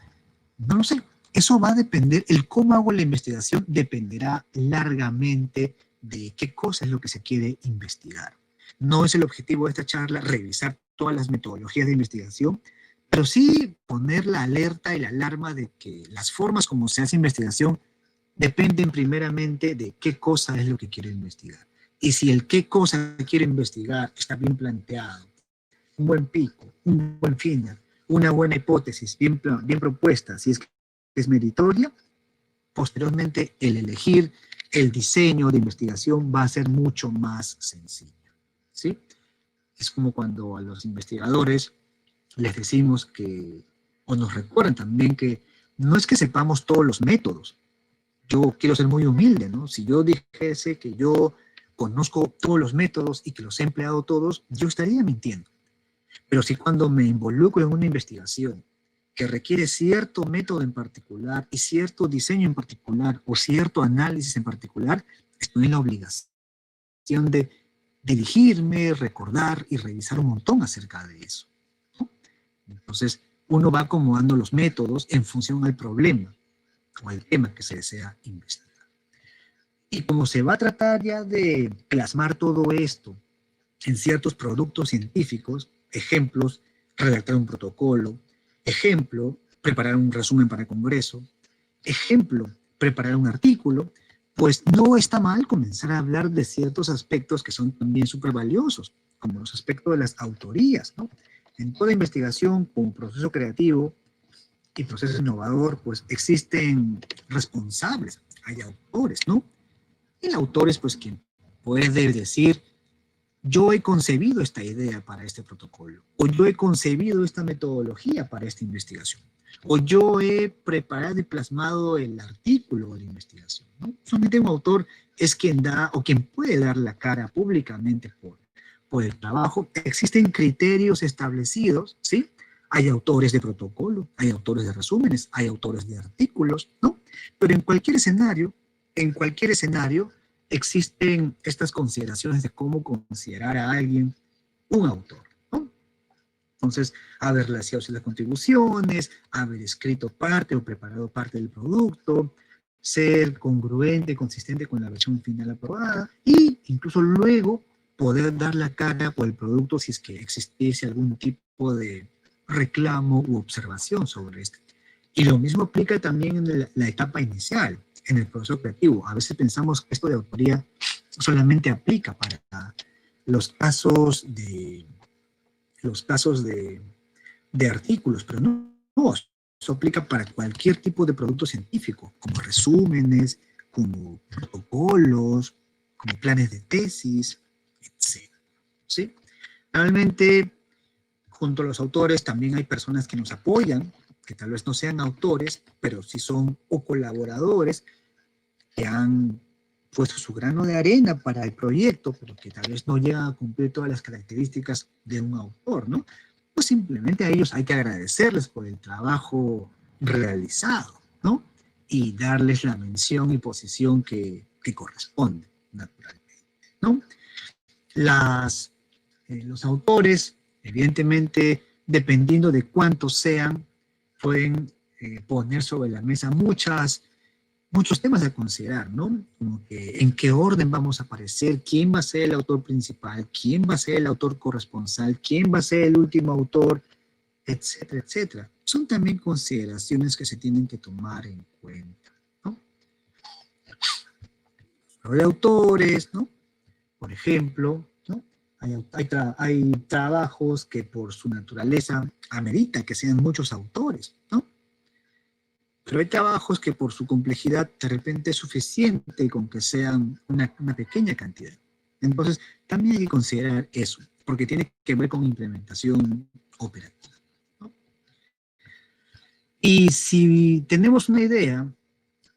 no lo sé. Eso va a depender, el cómo hago la investigación dependerá largamente de qué cosa es lo que se quiere investigar. No es el objetivo de esta charla revisar todas las metodologías de investigación, pero sí poner la alerta y la alarma de que las formas como se hace investigación dependen primeramente de qué cosa es lo que quiero investigar. Y si el qué cosa quiero investigar está bien planteado, un buen pico, un buen final, una buena hipótesis bien propuesta, si es que es meritoria, posteriormente el elegir el diseño de investigación va a ser mucho más sencillo, ¿sí? Es como cuando a los investigadores les decimos que, o nos recuerdan también que no es que sepamos todos los métodos. Yo quiero ser muy humilde, ¿no? Si yo dijese que yo conozco todos los métodos y que los he empleado todos, yo estaría mintiendo. Pero si cuando me involucro en una investigación que requiere cierto método en particular y cierto diseño en particular o cierto análisis en particular, estoy en la obligación de dirigirme, recordar y revisar un montón acerca de eso, ¿no? Entonces, uno va acomodando los métodos en función al problema o al tema que se desea investigar. Y como se va a tratar ya de plasmar todo esto en ciertos productos científicos, ejemplos, redactar un protocolo, ejemplo, preparar un resumen para el Congreso, ejemplo, preparar un artículo, pues no está mal comenzar a hablar de ciertos aspectos que son también súper valiosos, como los aspectos de las autorías, ¿no? En toda investigación con proceso creativo y proceso innovador, pues existen responsables, hay autores, ¿no? El autor es pues quien puede decir, yo he concebido esta idea para este protocolo, o yo he concebido esta metodología para esta investigación, o yo he preparado y plasmado el artículo de la investigación, ¿no? Solamente un autor es quien da o quien puede dar la cara públicamente por el trabajo. Existen criterios establecidos, ¿sí? Hay autores de protocolo, hay autores de resúmenes, hay autores de artículos, ¿no? Pero en cualquier escenario, existen estas consideraciones de cómo considerar a alguien un autor, ¿no? Entonces, haber realizado las contribuciones, haber escrito parte o preparado parte del producto, ser congruente, consistente con la versión final aprobada e incluso luego poder dar la cara por el producto si es que existiese algún tipo de reclamo u observación sobre este. Y lo mismo aplica también en la etapa inicial, en el proceso creativo. A veces pensamos que esto de autoría solamente aplica para los casos de artículos, pero no, eso aplica para cualquier tipo de producto científico, como resúmenes, como protocolos, como planes de tesis, etc. ¿Sí? Realmente, junto a los autores, también hay personas que nos apoyan, que tal vez no sean autores, pero sí son o colaboradores que han puesto su grano de arena para el proyecto, pero que tal vez no llegan a cumplir todas las características de un autor, ¿no? Pues simplemente a ellos hay que agradecerles por el trabajo realizado, ¿no? Y darles la mención y posición que corresponde, naturalmente, ¿no? Los autores, evidentemente, dependiendo de cuántos sean, pueden poner sobre la mesa muchos temas a considerar, ¿no? Como que en qué orden vamos a aparecer, quién va a ser el autor principal, quién va a ser el autor corresponsal, quién va a ser el último autor, etcétera, etcétera. Son también consideraciones que se tienen que tomar en cuenta, ¿no? Los autores, ¿no? Por ejemplo, ¿no? Hay trabajos que por su naturaleza amerita que sean muchos autores, ¿no? Pero hay trabajos que por su complejidad de repente es suficiente con que sean una pequeña cantidad. Entonces, también hay que considerar eso, porque tiene que ver con implementación operativa, ¿no? Y si tenemos una idea,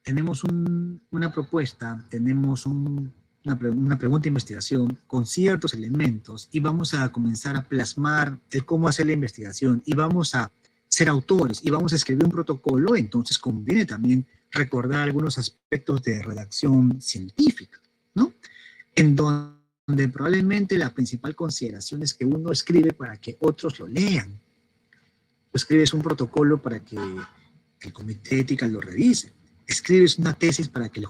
tenemos una propuesta, tenemos una pregunta de investigación con ciertos elementos y vamos a comenzar a plasmar el cómo hacer la investigación y vamos a ser autores y vamos a escribir un protocolo, entonces conviene también recordar algunos aspectos de redacción científica, ¿no? En donde donde probablemente la principal consideración es que uno escribe para que otros lo lean. Tú escribes un protocolo para que el comité de ética lo revise. Escribes una tesis para que el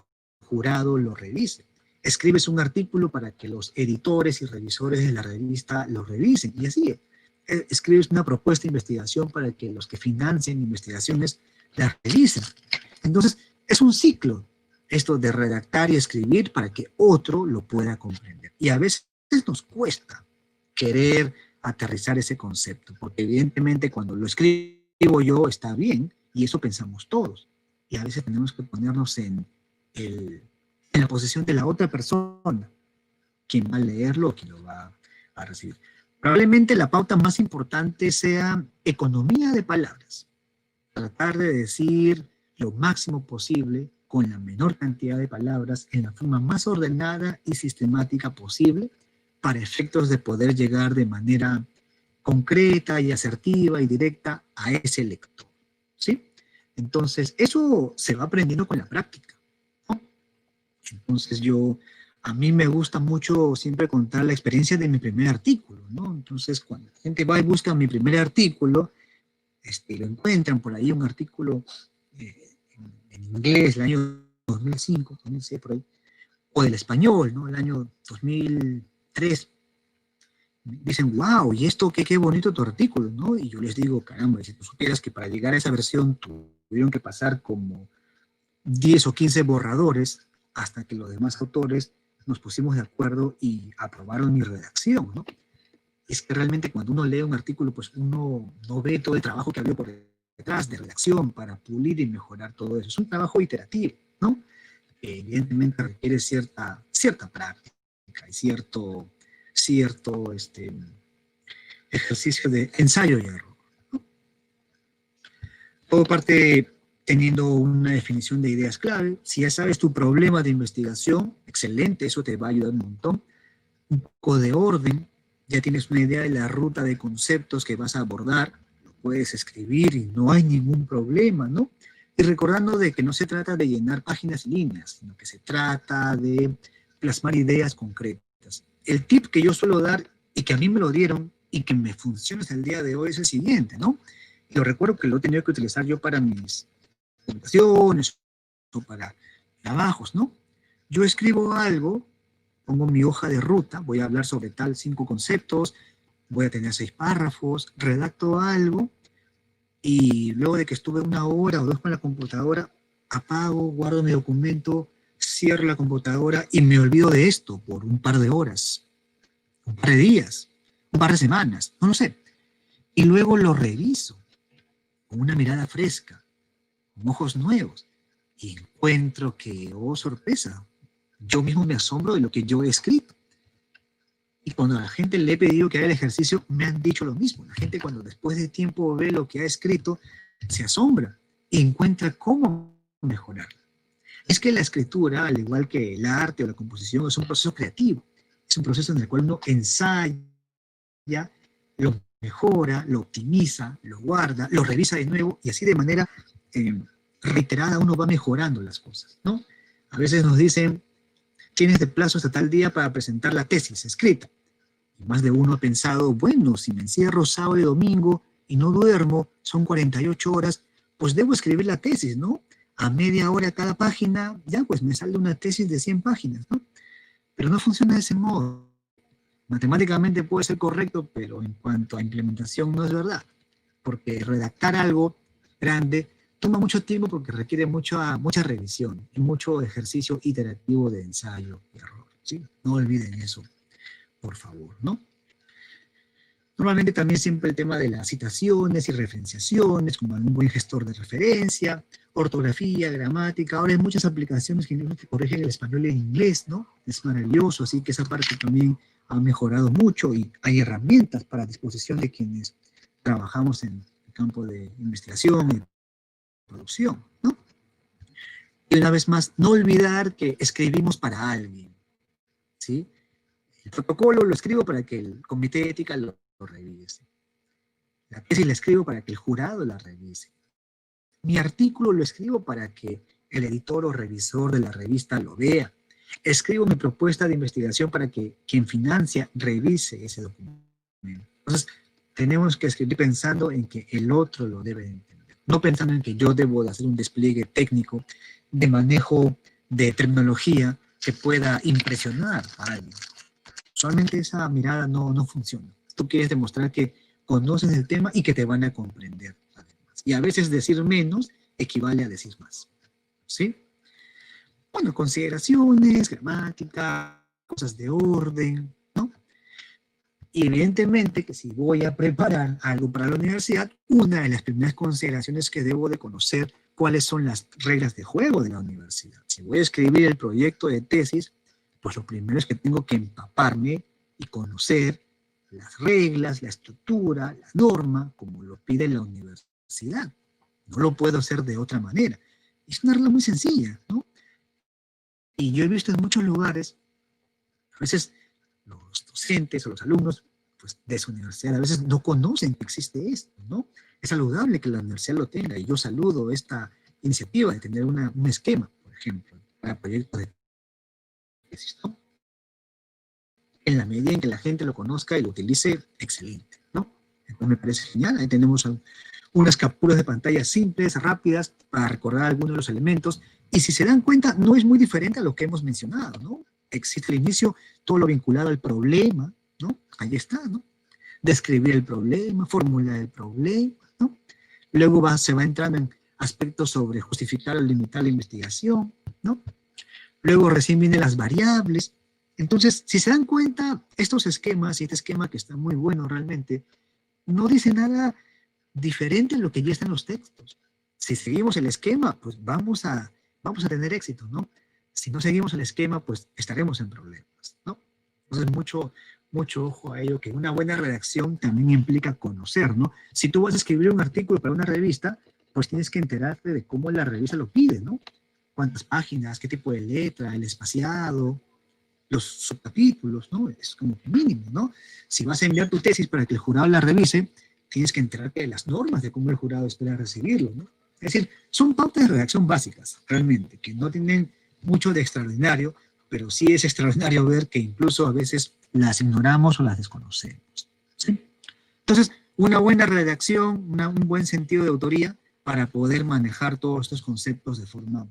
jurado lo revise. Escribes un artículo para que los editores y revisores de la revista lo revisen. Y así, escribes una propuesta de investigación para que los que financien investigaciones la revisen. Entonces, es un ciclo esto de redactar y escribir para que otro lo pueda comprender. Y a veces nos cuesta querer aterrizar ese concepto, porque evidentemente cuando lo escribo yo está bien, y eso pensamos todos. Y a veces tenemos que ponernos en la posición de la otra persona, quien va a leerlo, quien lo va a recibir. Probablemente la pauta más importante sea economía de palabras. Tratar de decir lo máximo posible con la menor cantidad de palabras en la forma más ordenada y sistemática posible para efectos de poder llegar de manera concreta y asertiva y directa a ese lector, ¿sí? Entonces, eso se va aprendiendo con la práctica, ¿no? Entonces, a mí me gusta mucho siempre contar la experiencia de mi primer artículo, ¿no? Entonces, cuando la gente va y busca mi primer artículo, lo encuentran por ahí, un artículo en inglés, el año 2005, 2006, por ahí, o del español, ¿no? El año 2003. Dicen, wow, y esto, qué bonito tu artículo, ¿no? Y yo les digo, caramba, si tú supieras que para llegar a esa versión tuvieron que pasar como 10 o 15 borradores hasta que los demás autores nos pusimos de acuerdo y aprobaron mi redacción, ¿no? Es que realmente cuando uno lee un artículo, pues uno no ve todo el trabajo que había por detrás de redacción para pulir y mejorar todo eso. Es un trabajo iterativo, ¿no? Que evidentemente requiere cierta práctica y cierto ejercicio de ensayo y error, ¿no? Todo parte teniendo una definición de ideas clave. Si ya sabes tu problema de investigación, excelente, eso te va a ayudar un montón. Un poco de orden, ya tienes una idea de la ruta de conceptos que vas a abordar, lo puedes escribir y no hay ningún problema, ¿no? Y recordando de que no se trata de llenar páginas y líneas, sino que se trata de plasmar ideas concretas. El tip que yo suelo dar y que a mí me lo dieron y que me funciona hasta el día de hoy es el siguiente, ¿no? Y lo recuerdo que lo he tenido que utilizar yo para mis presentaciones o para trabajos, ¿no? Yo escribo algo, pongo mi hoja de ruta, voy a hablar sobre tal 5 conceptos, voy a tener 6 párrafos, redacto algo y luego de que estuve 1 hora o 2 con la computadora, apago, guardo mi documento, cierro la computadora y me olvido de esto por un par de horas, un par de días, un par de semanas, no lo sé. Y luego lo reviso con una mirada fresca, con ojos nuevos, y encuentro que, oh sorpresa, yo mismo me asombro de lo que yo he escrito. Y cuando a la gente le he pedido que haga el ejercicio, me han dicho lo mismo. La gente cuando después de tiempo ve lo que ha escrito, se asombra y encuentra cómo mejorar. Es que la escritura, al igual que el arte o la composición, es un proceso creativo. Es un proceso en el cual uno ensaya, lo mejora, lo optimiza, lo guarda, lo revisa de nuevo y así de manera reiterada uno va mejorando las cosas, ¿no? A veces nos dicen, tienes de plazo hasta tal día para presentar la tesis escrita. Y más de uno ha pensado, bueno, si me encierro sábado y domingo y no duermo, son 48 horas, pues debo escribir la tesis, ¿no? A media hora cada página, ya pues me sale una tesis de 100 páginas, ¿no? Pero no funciona de ese modo. Matemáticamente puede ser correcto, pero en cuanto a implementación no es verdad. Porque redactar algo grande toma mucho tiempo porque requiere mucha revisión y mucho ejercicio iterativo de ensayo y error, ¿sí? No olviden eso, por favor, ¿no? Normalmente también siempre el tema de las citaciones y referenciaciones, como un buen gestor de referencia, ortografía, gramática. Ahora hay muchas aplicaciones que corrigen el español y el inglés, ¿no? Es maravilloso, así que esa parte también ha mejorado mucho y hay herramientas para disposición de quienes trabajamos en el campo de investigación y producción, ¿no? Y una vez más, no olvidar que escribimos para alguien, ¿sí? El protocolo lo escribo para que el comité de ética lo revise. La tesis la escribo para que el jurado la revise. Mi artículo lo escribo para que el editor o revisor de la revista lo vea. Escribo mi propuesta de investigación para que quien financia revise ese documento. Entonces, tenemos que escribir pensando en que el otro lo debe entender, no pensando en que yo debo de hacer un despliegue técnico de manejo de tecnología que pueda impresionar a alguien. Usualmente esa mirada no funciona. Tú quieres demostrar que conoces el tema y que te van a comprender, además. Y a veces decir menos equivale a decir más. ¿Sí? Bueno, consideraciones, gramática, cosas de orden, ¿no? Y evidentemente que si voy a preparar algo para la universidad, una de las primeras consideraciones que debo de conocer cuáles son las reglas de juego de la universidad. Si voy a escribir el proyecto de tesis, pues lo primero es que tengo que empaparme y conocer las reglas, la estructura, la norma, como lo pide la universidad. No lo puedo hacer de otra manera. Es una regla muy sencilla, ¿no? Y yo he visto en muchos lugares, a veces los docentes o los alumnos pues, de su universidad a veces no conocen que existe esto, ¿no? Es saludable que la universidad lo tenga y yo saludo esta iniciativa de tener un esquema, por ejemplo, para proyectos de tesis, ¿no? En la medida en que la gente lo conozca y lo utilice, excelente, ¿no? Entonces me parece genial. Ahí tenemos unas capturas de pantalla simples, rápidas, para recordar algunos de los elementos. Y si se dan cuenta, no es muy diferente a lo que hemos mencionado, ¿no? Existe al inicio todo lo vinculado al problema, ¿no? Ahí está, ¿no? Describir el problema, formular el problema, ¿no? Luego se va entrando en aspectos sobre justificar o limitar la investigación, ¿no? Luego recién vienen las variables. Entonces, si se dan cuenta, estos esquemas y este esquema que está muy bueno realmente, no dice nada diferente a lo que ya está en los textos. Si seguimos el esquema, pues vamos a tener éxito, ¿no? Si no seguimos el esquema, pues estaremos en problemas, ¿no? Entonces, mucho ojo a ello, que una buena redacción también implica conocer, ¿no? Si tú vas a escribir un artículo para una revista, pues tienes que enterarte de cómo la revista lo pide, ¿no? Cuántas páginas, qué tipo de letra, el espaciado, los subcapítulos, ¿no? Es como mínimo, ¿no? Si vas a enviar tu tesis para que el jurado la revise, tienes que enterarte de las normas de cómo el jurado espera recibirlo, ¿no? Es decir, son pautas de redacción básicas, realmente, que no tienen mucho de extraordinario, pero sí es extraordinario ver que incluso a veces las ignoramos o las desconocemos, ¿sí? Entonces, una buena redacción, un buen sentido de autoría para poder manejar todos estos conceptos de forma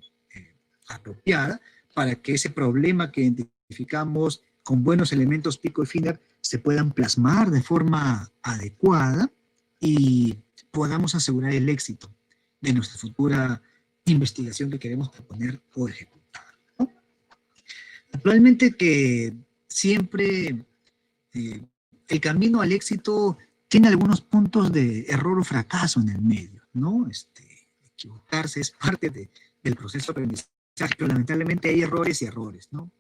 apropiada, para que ese problema que identificamos con buenos elementos pico y final se puedan plasmar de forma adecuada y podamos asegurar el éxito de nuestra futura investigación que queremos proponer o ejecutar, ¿no? Naturalmente que siempre el camino al éxito tiene algunos puntos de error o fracaso en el medio, ¿no? Equivocarse es parte del proceso de aprendizaje, pero lamentablemente hay errores y errores, ¿no?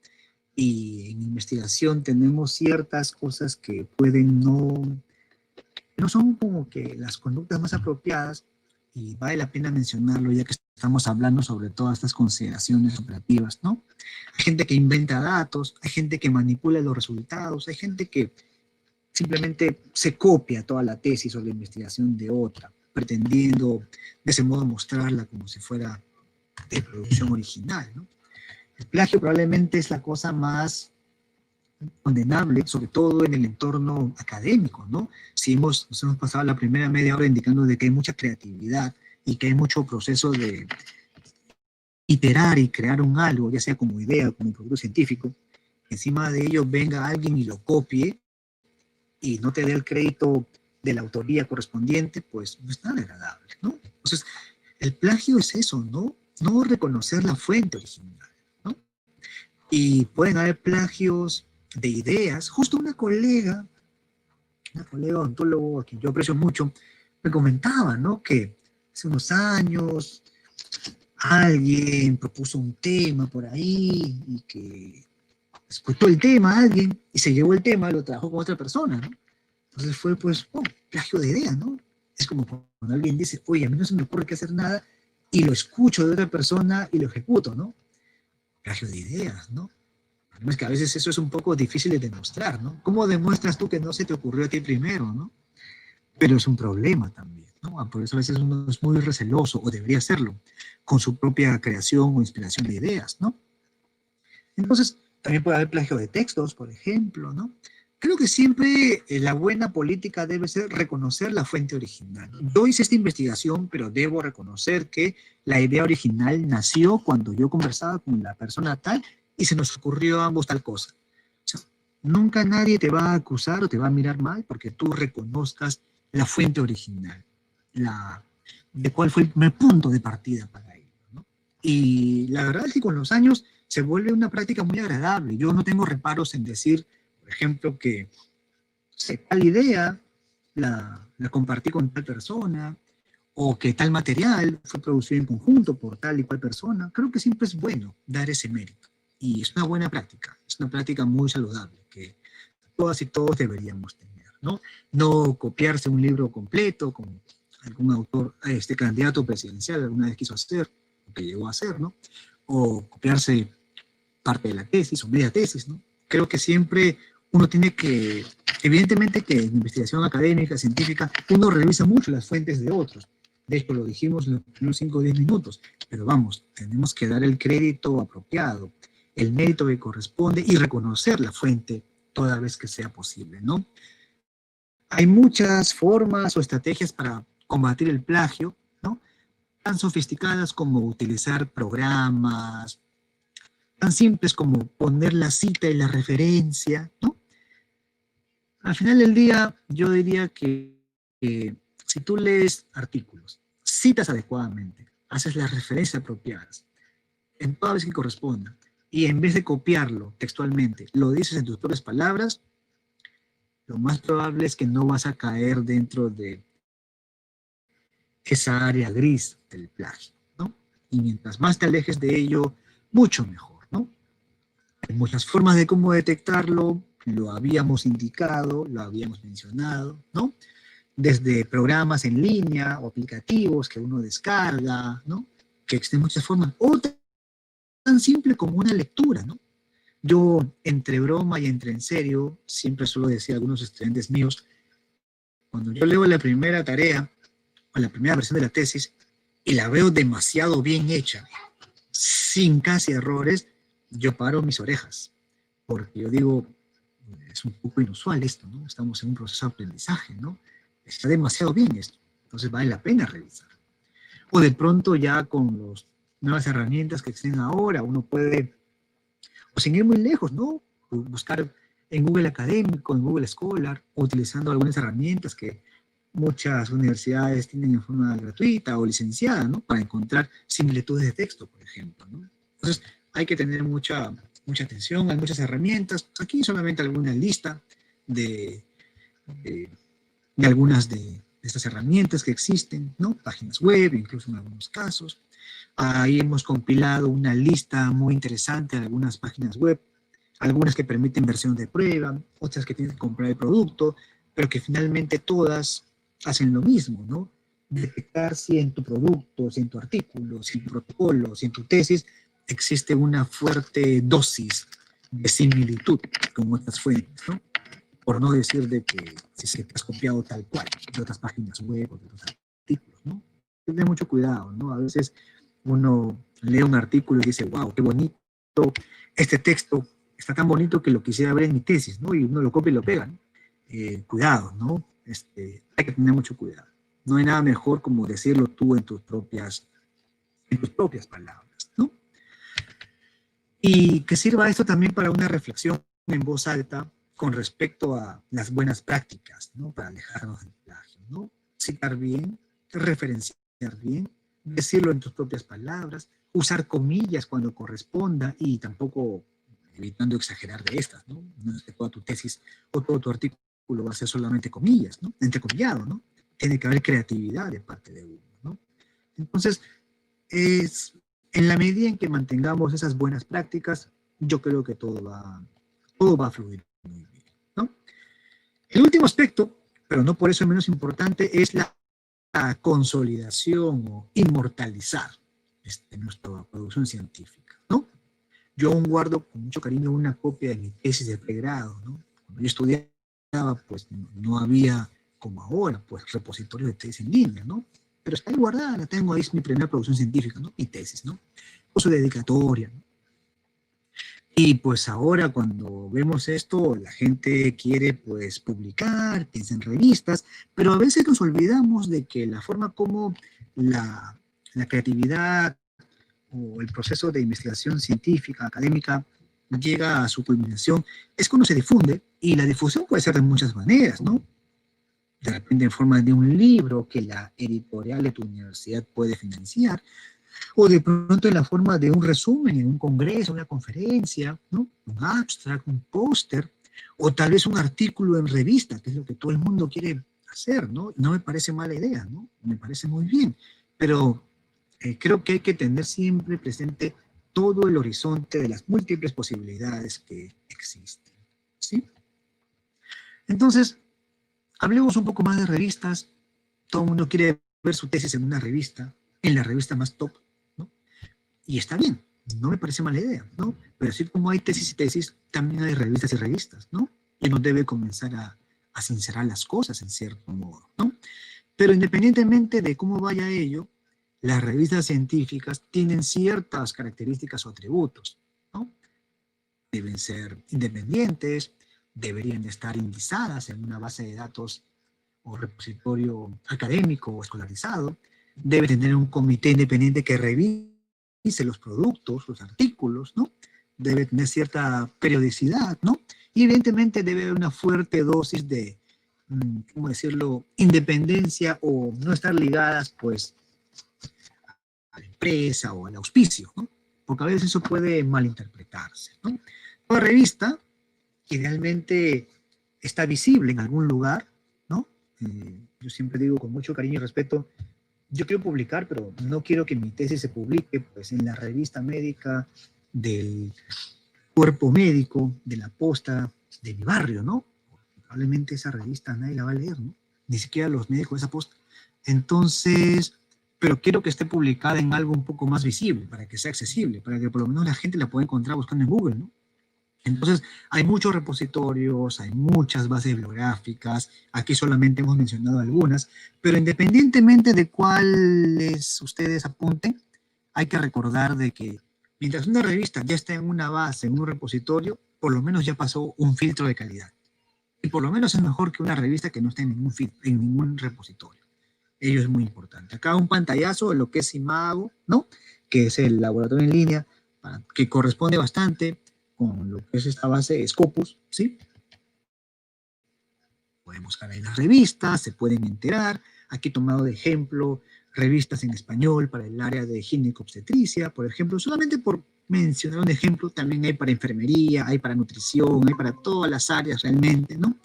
Y en investigación tenemos ciertas cosas que pueden no son como que las conductas más apropiadas, y vale la pena mencionarlo ya que estamos hablando sobre todas estas consideraciones operativas, ¿no? Hay gente que inventa datos, hay gente que manipula los resultados, hay gente que simplemente se copia toda la tesis o la investigación de otra, pretendiendo de ese modo mostrarla como si fuera de producción original, ¿no? El plagio probablemente es la cosa más condenable, sobre todo en el entorno académico, ¿no? Si nos hemos pasado la primera media hora indicando de que hay mucha creatividad y que hay mucho proceso de iterar y crear un algo, ya sea como idea o como producto científico, encima de ello venga alguien y lo copie y no te dé el crédito de la autoría correspondiente, pues no es nada agradable, ¿no? Entonces, el plagio es eso, ¿no? No reconocer la fuente original, ¿no? Y pueden haber plagios de ideas. Justo una colega odontólogo a quien yo aprecio mucho, me comentaba, ¿no? Que hace unos años alguien propuso un tema por ahí y que escuchó el tema a alguien y se llevó el tema y lo trabajó con otra persona, ¿no? Entonces fue, pues, plagio de idea, ¿no? Es como cuando alguien dice, oye, a mí no se me ocurre qué hacer nada y lo escucho de otra persona y lo ejecuto, ¿no? Plagio de ideas, ¿no? Es que a veces eso es un poco difícil de demostrar, ¿no? ¿Cómo demuestras tú que no se te ocurrió a ti primero, ¿no? Pero es un problema también, ¿no? Por eso a veces uno es muy receloso, o debería serlo, con su propia creación o inspiración de ideas, ¿no? Entonces, también puede haber plagio de textos, por ejemplo, ¿no? Creo que siempre la buena política debe ser reconocer la fuente original. Yo hice esta investigación, pero debo reconocer que la idea original nació cuando yo conversaba con la persona tal y se nos ocurrió a ambos tal cosa. O sea, nunca nadie te va a acusar o te va a mirar mal porque tú reconozcas la fuente original, de cuál fue el primer punto de partida para ello, ¿no? Y la verdad es que con los años se vuelve una práctica muy agradable. Yo no tengo reparos en decir, por ejemplo, que tal idea la compartí con tal persona, o que tal material fue producido en conjunto por tal y cual persona. Creo que siempre es bueno dar ese mérito. Y es una buena práctica, es una práctica muy saludable que todas y todos deberíamos tener, ¿no? No copiarse un libro completo como algún autor, este candidato presidencial alguna vez quiso hacer, o que llegó a hacer, ¿no? O copiarse parte de la tesis o media tesis, ¿no? Creo que siempre uno tiene que, evidentemente que en investigación académica, científica, uno revisa mucho las fuentes de otros. De hecho, lo dijimos en los primeros 5 o 10 minutos, pero vamos, tenemos que dar el crédito apropiado, el mérito que corresponde y reconocer la fuente toda vez que sea posible, ¿no? Hay muchas formas o estrategias para combatir el plagio, ¿no? Tan sofisticadas como utilizar programas, tan simples como poner la cita y la referencia, ¿no? Al final del día, yo diría que si tú lees artículos, citas adecuadamente, haces las referencias apropiadas, en toda vez que corresponda, y en vez de copiarlo textualmente, lo dices en tus propias palabras, lo más probable es que no vas a caer dentro de esa área gris del plagio, ¿no? Y mientras más te alejes de ello, mucho mejor, ¿no? Hay muchas formas de cómo detectarlo, lo habíamos indicado, lo habíamos mencionado, ¿no? Desde programas en línea o aplicativos que uno descarga, ¿no? Que existen muchas formas, o tan simple como una lectura, ¿no? Yo, entre broma y entre en serio, siempre suelo decir a algunos estudiantes míos, cuando yo leo la primera tarea o la primera versión de la tesis y la veo demasiado bien hecha, sin casi errores, yo paro mis orejas, porque yo digo, es un poco inusual esto, ¿no? Estamos en un proceso de aprendizaje, ¿no? Está demasiado bien esto, entonces vale la pena revisar. O de pronto ya con las nuevas herramientas que existen ahora, uno puede, o sin ir muy lejos, ¿no? Buscar en Google Académico, en Google Scholar, utilizando algunas herramientas que muchas universidades tienen en forma gratuita o licenciada, ¿no? Para encontrar similitudes de texto, por ejemplo, ¿no? Entonces, hay que tener mucha atención, hay muchas herramientas. Aquí solamente alguna lista de, de, de algunas de estas herramientas que existen, ¿no? Páginas web, incluso en algunos casos. Ahí hemos compilado una lista muy interesante de algunas páginas web, algunas que permiten versión de prueba, otras que tienes que comprar el producto, pero que finalmente todas hacen lo mismo, ¿no? Detectar si en tu producto, si en tu artículo, si en tu protocolo, si en tu tesis existe una fuerte dosis de similitud con otras fuentes, ¿no? Por no decir de que si es que te has copiado tal cual de otras páginas web o de otros artículos, ¿no? Tener mucho cuidado, ¿no? A veces uno lee un artículo y dice, wow, qué bonito, este texto está tan bonito que lo quisiera ver en mi tesis, ¿no? Y uno lo copia y lo pega, ¿no? Cuidado, ¿no? Hay que tener mucho cuidado. No hay nada mejor como decirlo tú en tus propias palabras, ¿no? Y que sirva esto también para una reflexión en voz alta con respecto a las buenas prácticas, ¿no? Para alejarnos del plagio, ¿no? Citar bien, referenciar bien, decirlo en tus propias palabras, usar comillas cuando corresponda y tampoco evitando exagerar de estas, ¿no? No es que toda tu tesis o todo tu artículo va a ser solamente comillas, ¿no? Entrecomillado, ¿no? Tiene que haber creatividad de parte de uno, ¿no? Entonces, es en la medida en que mantengamos esas buenas prácticas, yo creo que todo va a fluir muy bien, ¿no? El último aspecto, pero no por eso menos importante, es la consolidación o inmortalizar nuestra producción científica, ¿no? Yo aún guardo con mucho cariño una copia de mi tesis de pregrado, ¿no? Cuando yo estudiaba, pues no había, como ahora, pues repositorios de tesis en línea, ¿no? Pero está ahí guardada, la tengo ahí, es mi primera producción científica, ¿no? Mi tesis, ¿no? O su dedicatoria, ¿no? Y pues ahora cuando vemos esto, la gente quiere pues publicar, piensa en revistas, pero a veces nos olvidamos de que la forma como la, la creatividad o el proceso de investigación científica, académica, llega a su culminación, es cuando se difunde, y la difusión puede ser de muchas maneras, ¿no? De repente en forma de un libro que la editorial de tu universidad puede financiar, o de pronto en la forma de un resumen en un congreso, una conferencia, ¿no? Un abstract, un póster, o tal vez un artículo en revista, que es lo que todo el mundo quiere hacer, ¿no? No me parece mala idea, ¿no? Me parece muy bien, pero creo que hay que tener siempre presente todo el horizonte de las múltiples posibilidades que existen, ¿sí? Entonces, hablemos un poco más de revistas. Todo el mundo quiere ver su tesis en una revista, en la revista más top, ¿no? Y está bien, no me parece mala idea, ¿no? Pero así como hay tesis y tesis, también hay revistas y revistas, ¿no? Y uno debe comenzar a sincerar las cosas en cierto modo, ¿no? Pero independientemente de cómo vaya ello, las revistas científicas tienen ciertas características o atributos, ¿no? Deben ser independientes, deberían estar indizadas en una base de datos o repositorio académico o escolarizado, debe tener un comité independiente que revise los productos, los artículos, ¿no? Debe tener cierta periodicidad, ¿no? Y evidentemente debe haber una fuerte dosis de, ¿cómo decirlo?, independencia o no estar ligadas, pues, a la empresa o al auspicio, ¿no? Porque a veces eso puede malinterpretarse, ¿no? Toda revista idealmente está visible en algún lugar, ¿no? Yo siempre digo con mucho cariño y respeto, yo quiero publicar, pero no quiero que mi tesis se publique pues, en la revista médica del cuerpo médico, de la posta de mi barrio, ¿no? Probablemente esa revista nadie la va a leer, ¿no? Ni siquiera los médicos de esa posta. Entonces, pero quiero que esté publicada en algo un poco más visible, para que sea accesible, para que por lo menos la gente la pueda encontrar buscando en Google, ¿no? Entonces, hay muchos repositorios, hay muchas bases bibliográficas, aquí solamente hemos mencionado algunas, pero independientemente de cuáles ustedes apunten, hay que recordar de que mientras una revista ya está en una base, en un repositorio, por lo menos ya pasó un filtro de calidad. Y por lo menos es mejor que una revista que no esté en ningún repositorio. Ello es muy importante. Acá un pantallazo de lo que es Imago, ¿no? Que es el laboratorio en línea, que corresponde bastante con lo que es esta base Scopus, ¿sí? Pueden buscar ahí las revistas, se pueden enterar. Aquí he tomado de ejemplo revistas en español para el área de ginecobstetricia, por ejemplo, solamente por mencionar un ejemplo, también hay para enfermería, hay para nutrición, hay para todas las áreas realmente, ¿no?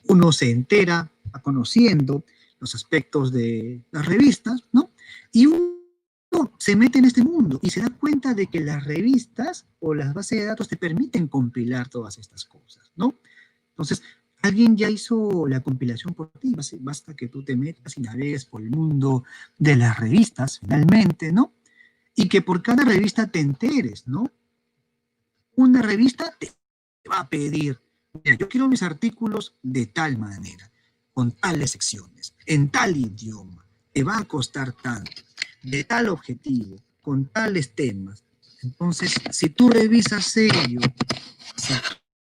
Uno se entera, va conociendo los aspectos de las revistas, ¿no? Y uno se mete en este mundo y se da cuenta de que las revistas o las bases de datos te permiten compilar todas estas cosas, ¿no? Entonces, alguien ya hizo la compilación por ti, basta que tú te metas y navegues por el mundo de las revistas, finalmente, ¿no? Y que por cada revista te enteres, ¿no? Una revista te va a pedir, mira, yo quiero mis artículos de tal manera, con tales secciones, en tal idioma, te va a costar tanto, de tal objetivo, con tales temas. Entonces, si tú revisas ello, si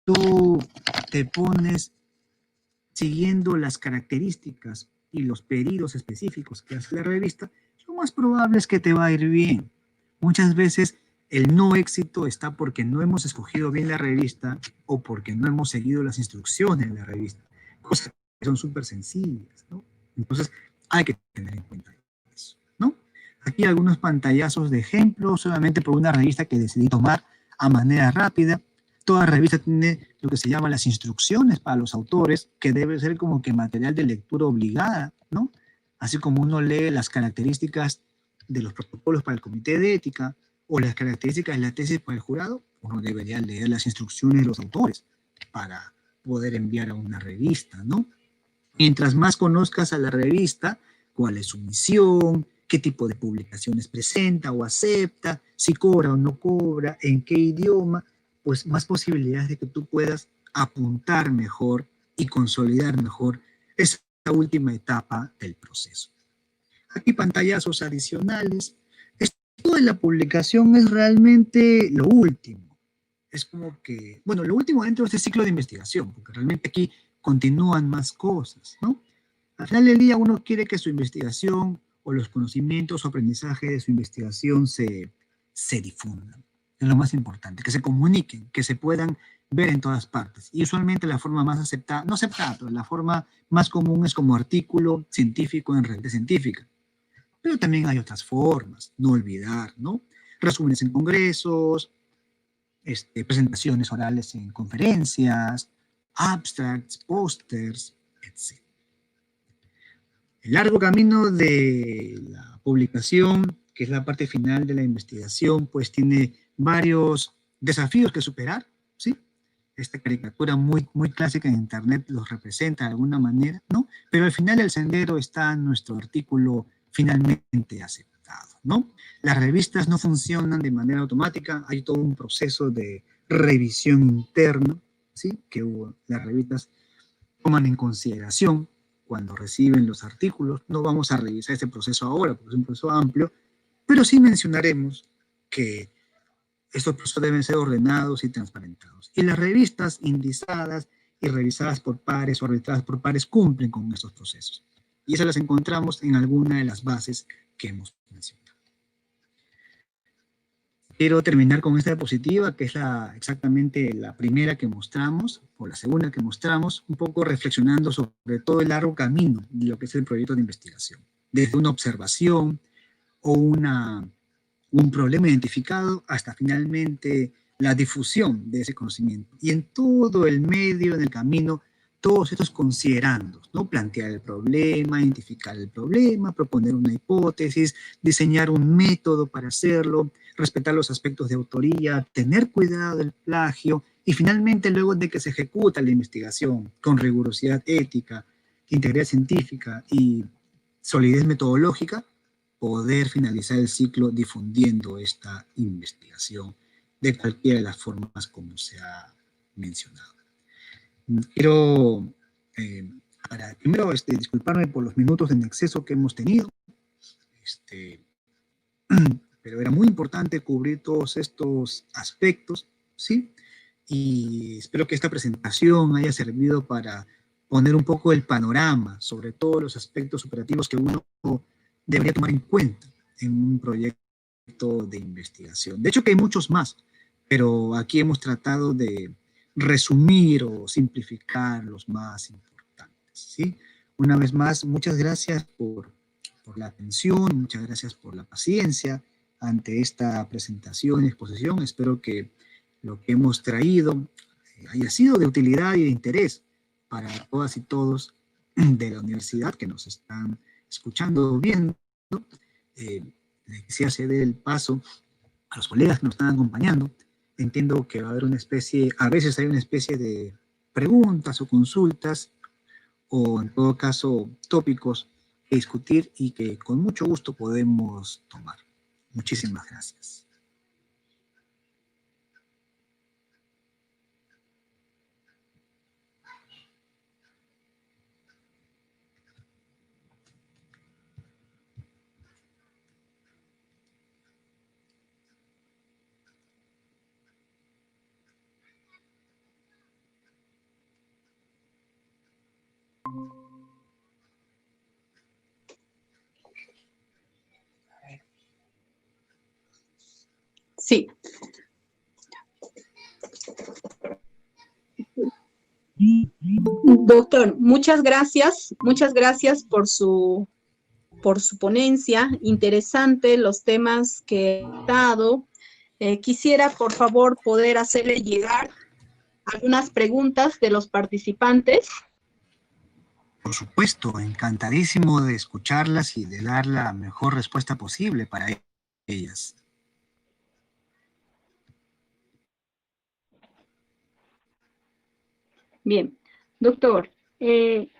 tú te pones siguiendo las características y los pedidos específicos que hace la revista, lo más probable es que te va a ir bien. Muchas veces el no éxito está porque no hemos escogido bien la revista o porque no hemos seguido las instrucciones de la revista, cosas que son súper sencillas, ¿no? Entonces hay que tener en cuenta eso, ¿no? Aquí algunos pantallazos de ejemplo, solamente por una revista que decidí tomar a manera rápida. Toda revista tiene lo que se llama las instrucciones para los autores, que debe ser como que material de lectura obligada, ¿no? Así como uno lee las características de los protocolos para el comité de ética o las características de la tesis para el jurado, uno debería leer las instrucciones de los autores para poder enviar a una revista, ¿no? Mientras más conozcas a la revista, cuál es su misión, qué tipo de publicaciones presenta o acepta, si cobra o no cobra, en qué idioma, pues más posibilidades de que tú puedas apuntar mejor y consolidar mejor esa última etapa del proceso. Aquí pantallazos adicionales. Esto de la publicación es realmente lo último. es como que, bueno, lo último dentro de este ciclo de investigación, porque realmente aquí continúan más cosas, ¿no? Al final del día uno quiere que su investigación o los conocimientos o aprendizaje de su investigación se difundan. Es lo más importante, que se comuniquen, que se puedan ver en todas partes. Y usualmente la forma más aceptada, no aceptada, pero la forma más común es como artículo científico en revista científica. Pero también hay otras formas, no olvidar, ¿no? Resúmenes en congresos, presentaciones orales en conferencias, abstracts, pósters, etc. El largo camino de la publicación, que es la parte final de la investigación, pues tiene varios desafíos que superar, ¿sí? Esta caricatura muy clásica en Internet los representa de alguna manera, ¿no? Pero al final del sendero está nuestro artículo finalmente aceptado, ¿no? Las revistas no funcionan de manera automática, hay todo un proceso de revisión interna, ¿sí? Que las revistas toman en consideración cuando reciben los artículos. No vamos a revisar este proceso ahora, porque es un proceso amplio, pero sí mencionaremos que estos procesos deben ser ordenados y transparentados. Y las revistas indizadas y revisadas por pares o arbitradas por pares cumplen con estos procesos. Y esas las encontramos en alguna de las bases que hemos mencionado. Quiero terminar con esta diapositiva, que es exactamente la primera que mostramos, o la segunda que mostramos, un poco reflexionando sobre todo el largo camino de lo que es el proyecto de investigación. Desde una observación o un problema identificado hasta finalmente la difusión de ese conocimiento. Y en todo el medio, en el camino, todos estos considerandos, ¿no? Plantear el problema, identificar el problema, proponer una hipótesis, diseñar un método para hacerlo, respetar los aspectos de autoría, tener cuidado del plagio y finalmente luego de que se ejecuta la investigación con rigurosidad ética, integridad científica y solidez metodológica, poder finalizar el ciclo difundiendo esta investigación de cualquiera de las formas como se ha mencionado. Quiero, primero, disculparme por los minutos en exceso que hemos tenido, pero era muy importante cubrir todos estos aspectos, ¿sí? Y espero que esta presentación haya servido para poner un poco el panorama sobre todos los aspectos operativos que uno debería tomar en cuenta en un proyecto de investigación. De hecho, que hay muchos más, pero aquí hemos tratado de resumir o simplificar los más importantes, ¿sí? Una vez más, muchas gracias por la atención, muchas gracias por la paciencia ante esta presentación y exposición. Espero que lo que hemos traído haya sido de utilidad y de interés para todas y todos de la universidad que nos están escuchando o viendo. Les quisiera ceder el paso a los colegas que nos están acompañando. Entiendo que va a haber una especie, a veces hay una especie de preguntas o consultas, o en todo caso tópicos que discutir y que con mucho gusto podemos tomar. Muchísimas gracias. Sí. Doctor, muchas gracias por su ponencia, interesante los temas que ha dado. Quisiera, por favor, poder hacerle llegar algunas preguntas de los participantes. Por supuesto, encantadísimo de escucharlas y de dar la mejor respuesta posible para ellas. Bien, doctor,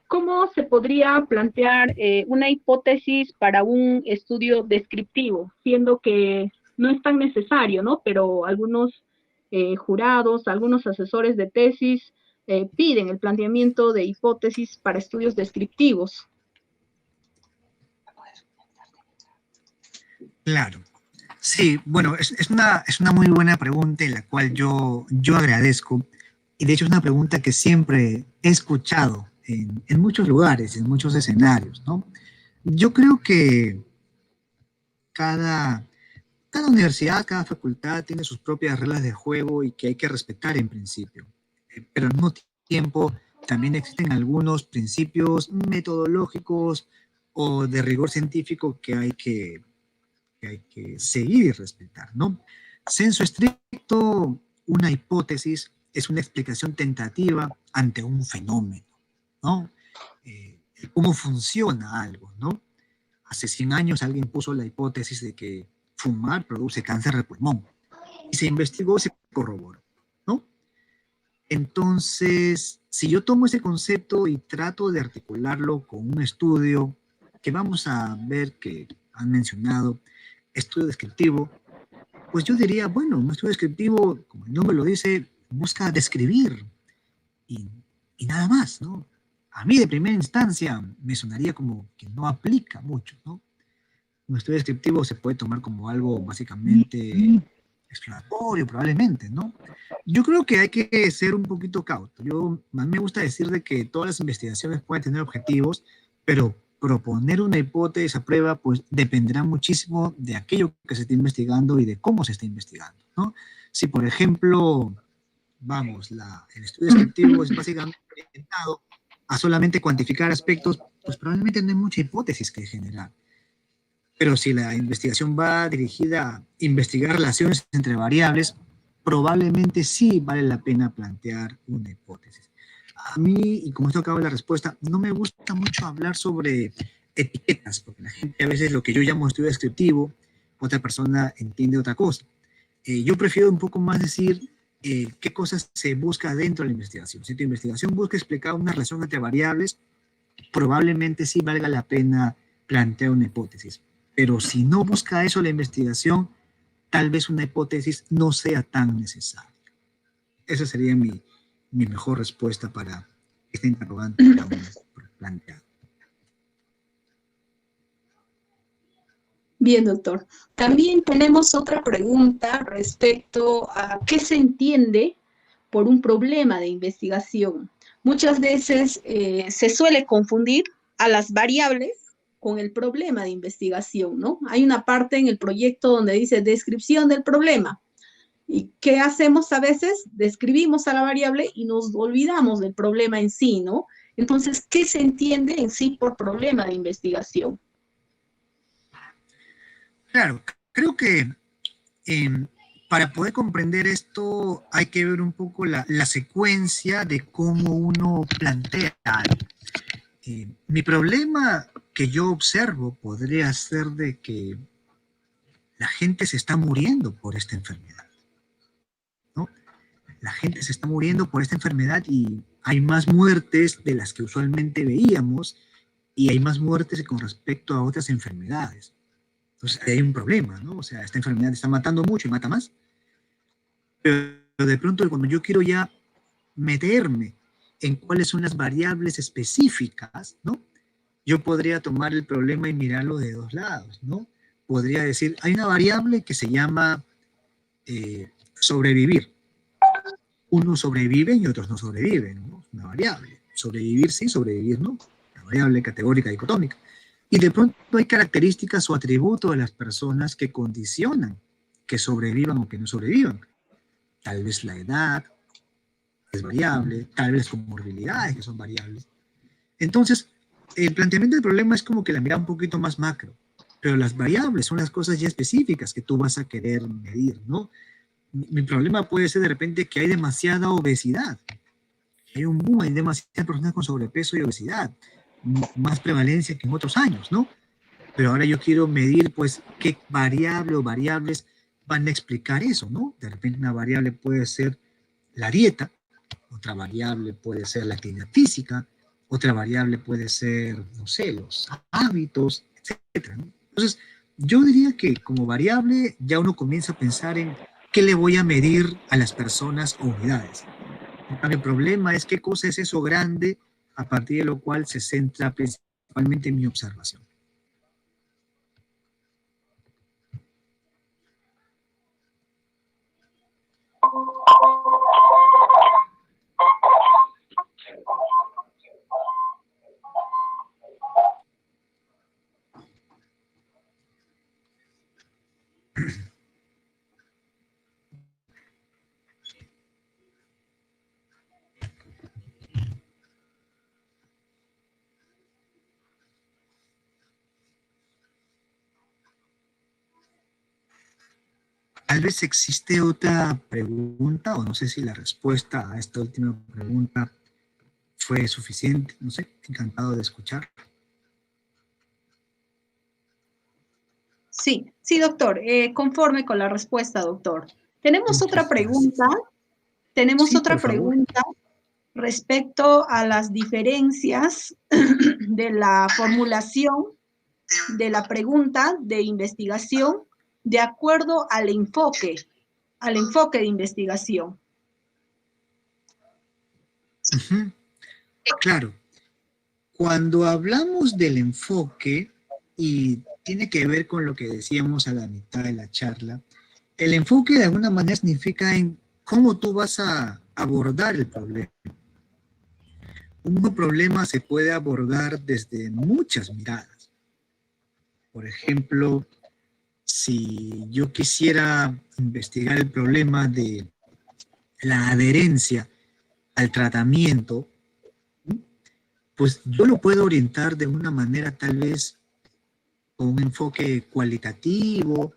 ¿cómo se podría plantear una hipótesis para un estudio descriptivo, siendo que no es tan necesario, ¿no? Pero algunos jurados, algunos asesores de tesis piden el planteamiento de hipótesis para estudios descriptivos. Claro. Sí, bueno, es una muy buena pregunta en la cual yo agradezco. Y de hecho es una pregunta que siempre he escuchado en muchos lugares, en muchos escenarios, ¿no? Yo creo que cada, cada universidad, cada facultad tiene sus propias reglas de juego y que hay que respetar en principio. Pero al mismo tiempo también existen algunos principios metodológicos o de rigor científico que hay que seguir y respetar, ¿no? Sensu estricto, una hipótesis es una explicación tentativa ante un fenómeno, ¿no? Cómo funciona algo, ¿no? Hace 100 años alguien puso la hipótesis de que fumar produce cáncer de pulmón y se investigó, se corroboró, ¿no? Entonces, si yo tomo ese concepto y trato de articularlo con un estudio que vamos a ver que han mencionado, estudio descriptivo, pues yo diría, bueno, un estudio descriptivo, como el nombre lo dice, busca describir y, y nada más, ¿no? A mí de primera instancia me sonaría como que no aplica mucho, ¿no? Un estudio descriptivo se puede tomar como algo básicamente exploratorio, probablemente, ¿no? Yo creo que hay que ser un poquito cauto. A mí me gusta decir de que todas las investigaciones pueden tener objetivos, pero proponer una hipótesis a prueba, pues dependerá muchísimo de aquello que se está investigando y de cómo se está investigando, ¿no? Si, por ejemplo, vamos, el estudio descriptivo es básicamente orientado a solamente cuantificar aspectos, pues probablemente no hay mucha hipótesis que generar. Pero si la investigación va dirigida a investigar relaciones entre variables, probablemente sí vale la pena plantear una hipótesis. A mí, y como esto acaba la respuesta, no me gusta mucho hablar sobre etiquetas, porque la gente a veces lo que yo llamo estudio descriptivo, otra persona entiende otra cosa. Yo prefiero un poco más decir qué cosas se busca dentro de la investigación. Si tu investigación busca explicar una relación entre variables, probablemente sí valga la pena plantear una hipótesis. Pero si no busca eso la investigación, tal vez una hipótesis no sea tan necesaria. Esa sería mi mejor respuesta para esta interrogante que aún planteado. Bien, doctor. También tenemos otra pregunta respecto a qué se entiende por un problema de investigación. Muchas veces se suele confundir a las variables con el problema de investigación, ¿no? Hay una parte en el proyecto donde dice descripción del problema. ¿Y qué hacemos a veces? Describimos a la variable y nos olvidamos del problema en sí, ¿no? Entonces, ¿qué se entiende en sí por problema de investigación? Claro, creo que eh, para poder comprender esto hay que ver un poco la secuencia de cómo uno plantea algo. Mi problema que yo observo podría ser de que la gente se está muriendo por esta enfermedad, ¿no? La gente se está muriendo por esta enfermedad y hay más muertes de las que usualmente veíamos y hay más muertes con respecto a otras enfermedades. Entonces hay un problema, ¿no? O sea, esta enfermedad está matando mucho y mata más. Pero de pronto cuando yo quiero ya meterme en cuáles son las variables específicas, ¿no? Yo podría tomar el problema y mirarlo de dos lados, ¿no? Podría decir, hay una variable que se llama sobrevivir. Unos sobreviven y otros no sobreviven, ¿no? Una variable. Sobrevivir sí, sobrevivir no. Una variable categórica dicotómica. Y de pronto hay características o atributos de las personas que condicionan que sobrevivan o que no sobrevivan. Tal vez la edad es variable, tal vez comorbilidades que son variables. Entonces, el planteamiento del problema es como que la mirada un poquito más macro, pero las variables son las cosas ya específicas que tú vas a querer medir, ¿no? Mi problema puede ser de repente que hay demasiada obesidad. Hay un boom, hay demasiadas personas con sobrepeso y obesidad, más prevalencia que en otros años, ¿no? Pero ahora yo quiero medir, pues, qué variable o variables van a explicar eso, ¿no? De repente una variable puede ser la dieta, otra variable puede ser la actividad física, otra variable puede ser, no sé, los hábitos, etcétera, ¿no? Entonces, yo diría que como variable ya uno comienza a pensar en qué le voy a medir a las personas o unidades. El problema es qué cosa es eso grande a partir de lo cual se centra principalmente en mi observación. Tal vez existe otra pregunta, o no sé si la respuesta a esta última pregunta fue suficiente. No sé, encantado de escuchar. Sí, sí, doctor, conforme con la respuesta, doctor. Tenemos otra Muchas gracias. pregunta. Tenemos Sí, por otra favor. pregunta respecto a las diferencias de la formulación de la pregunta de investigación de acuerdo al enfoque de investigación. Uh-huh. Claro. Cuando hablamos del enfoque, y tiene que ver con lo que decíamos a la mitad de la charla, el enfoque de alguna manera significa en cómo tú vas a abordar el problema. Un problema se puede abordar desde muchas miradas. Por ejemplo, si yo quisiera investigar el problema de la adherencia al tratamiento, pues yo lo puedo orientar de una manera tal vez con un enfoque cualitativo,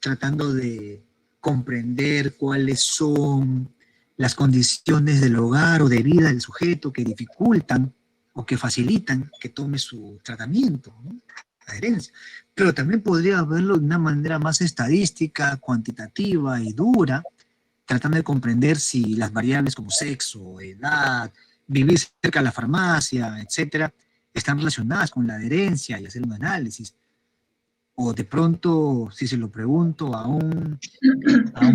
tratando de comprender cuáles son las condiciones del hogar o de vida del sujeto que dificultan o que facilitan que tome su tratamiento, ¿no? Adherencia. Pero también podría verlo de una manera más estadística, cuantitativa y dura, tratando de comprender si las variables como sexo, edad, vivir cerca de la farmacia, etcétera, están relacionadas con la adherencia y hacer un análisis. O de pronto, si se lo pregunto a un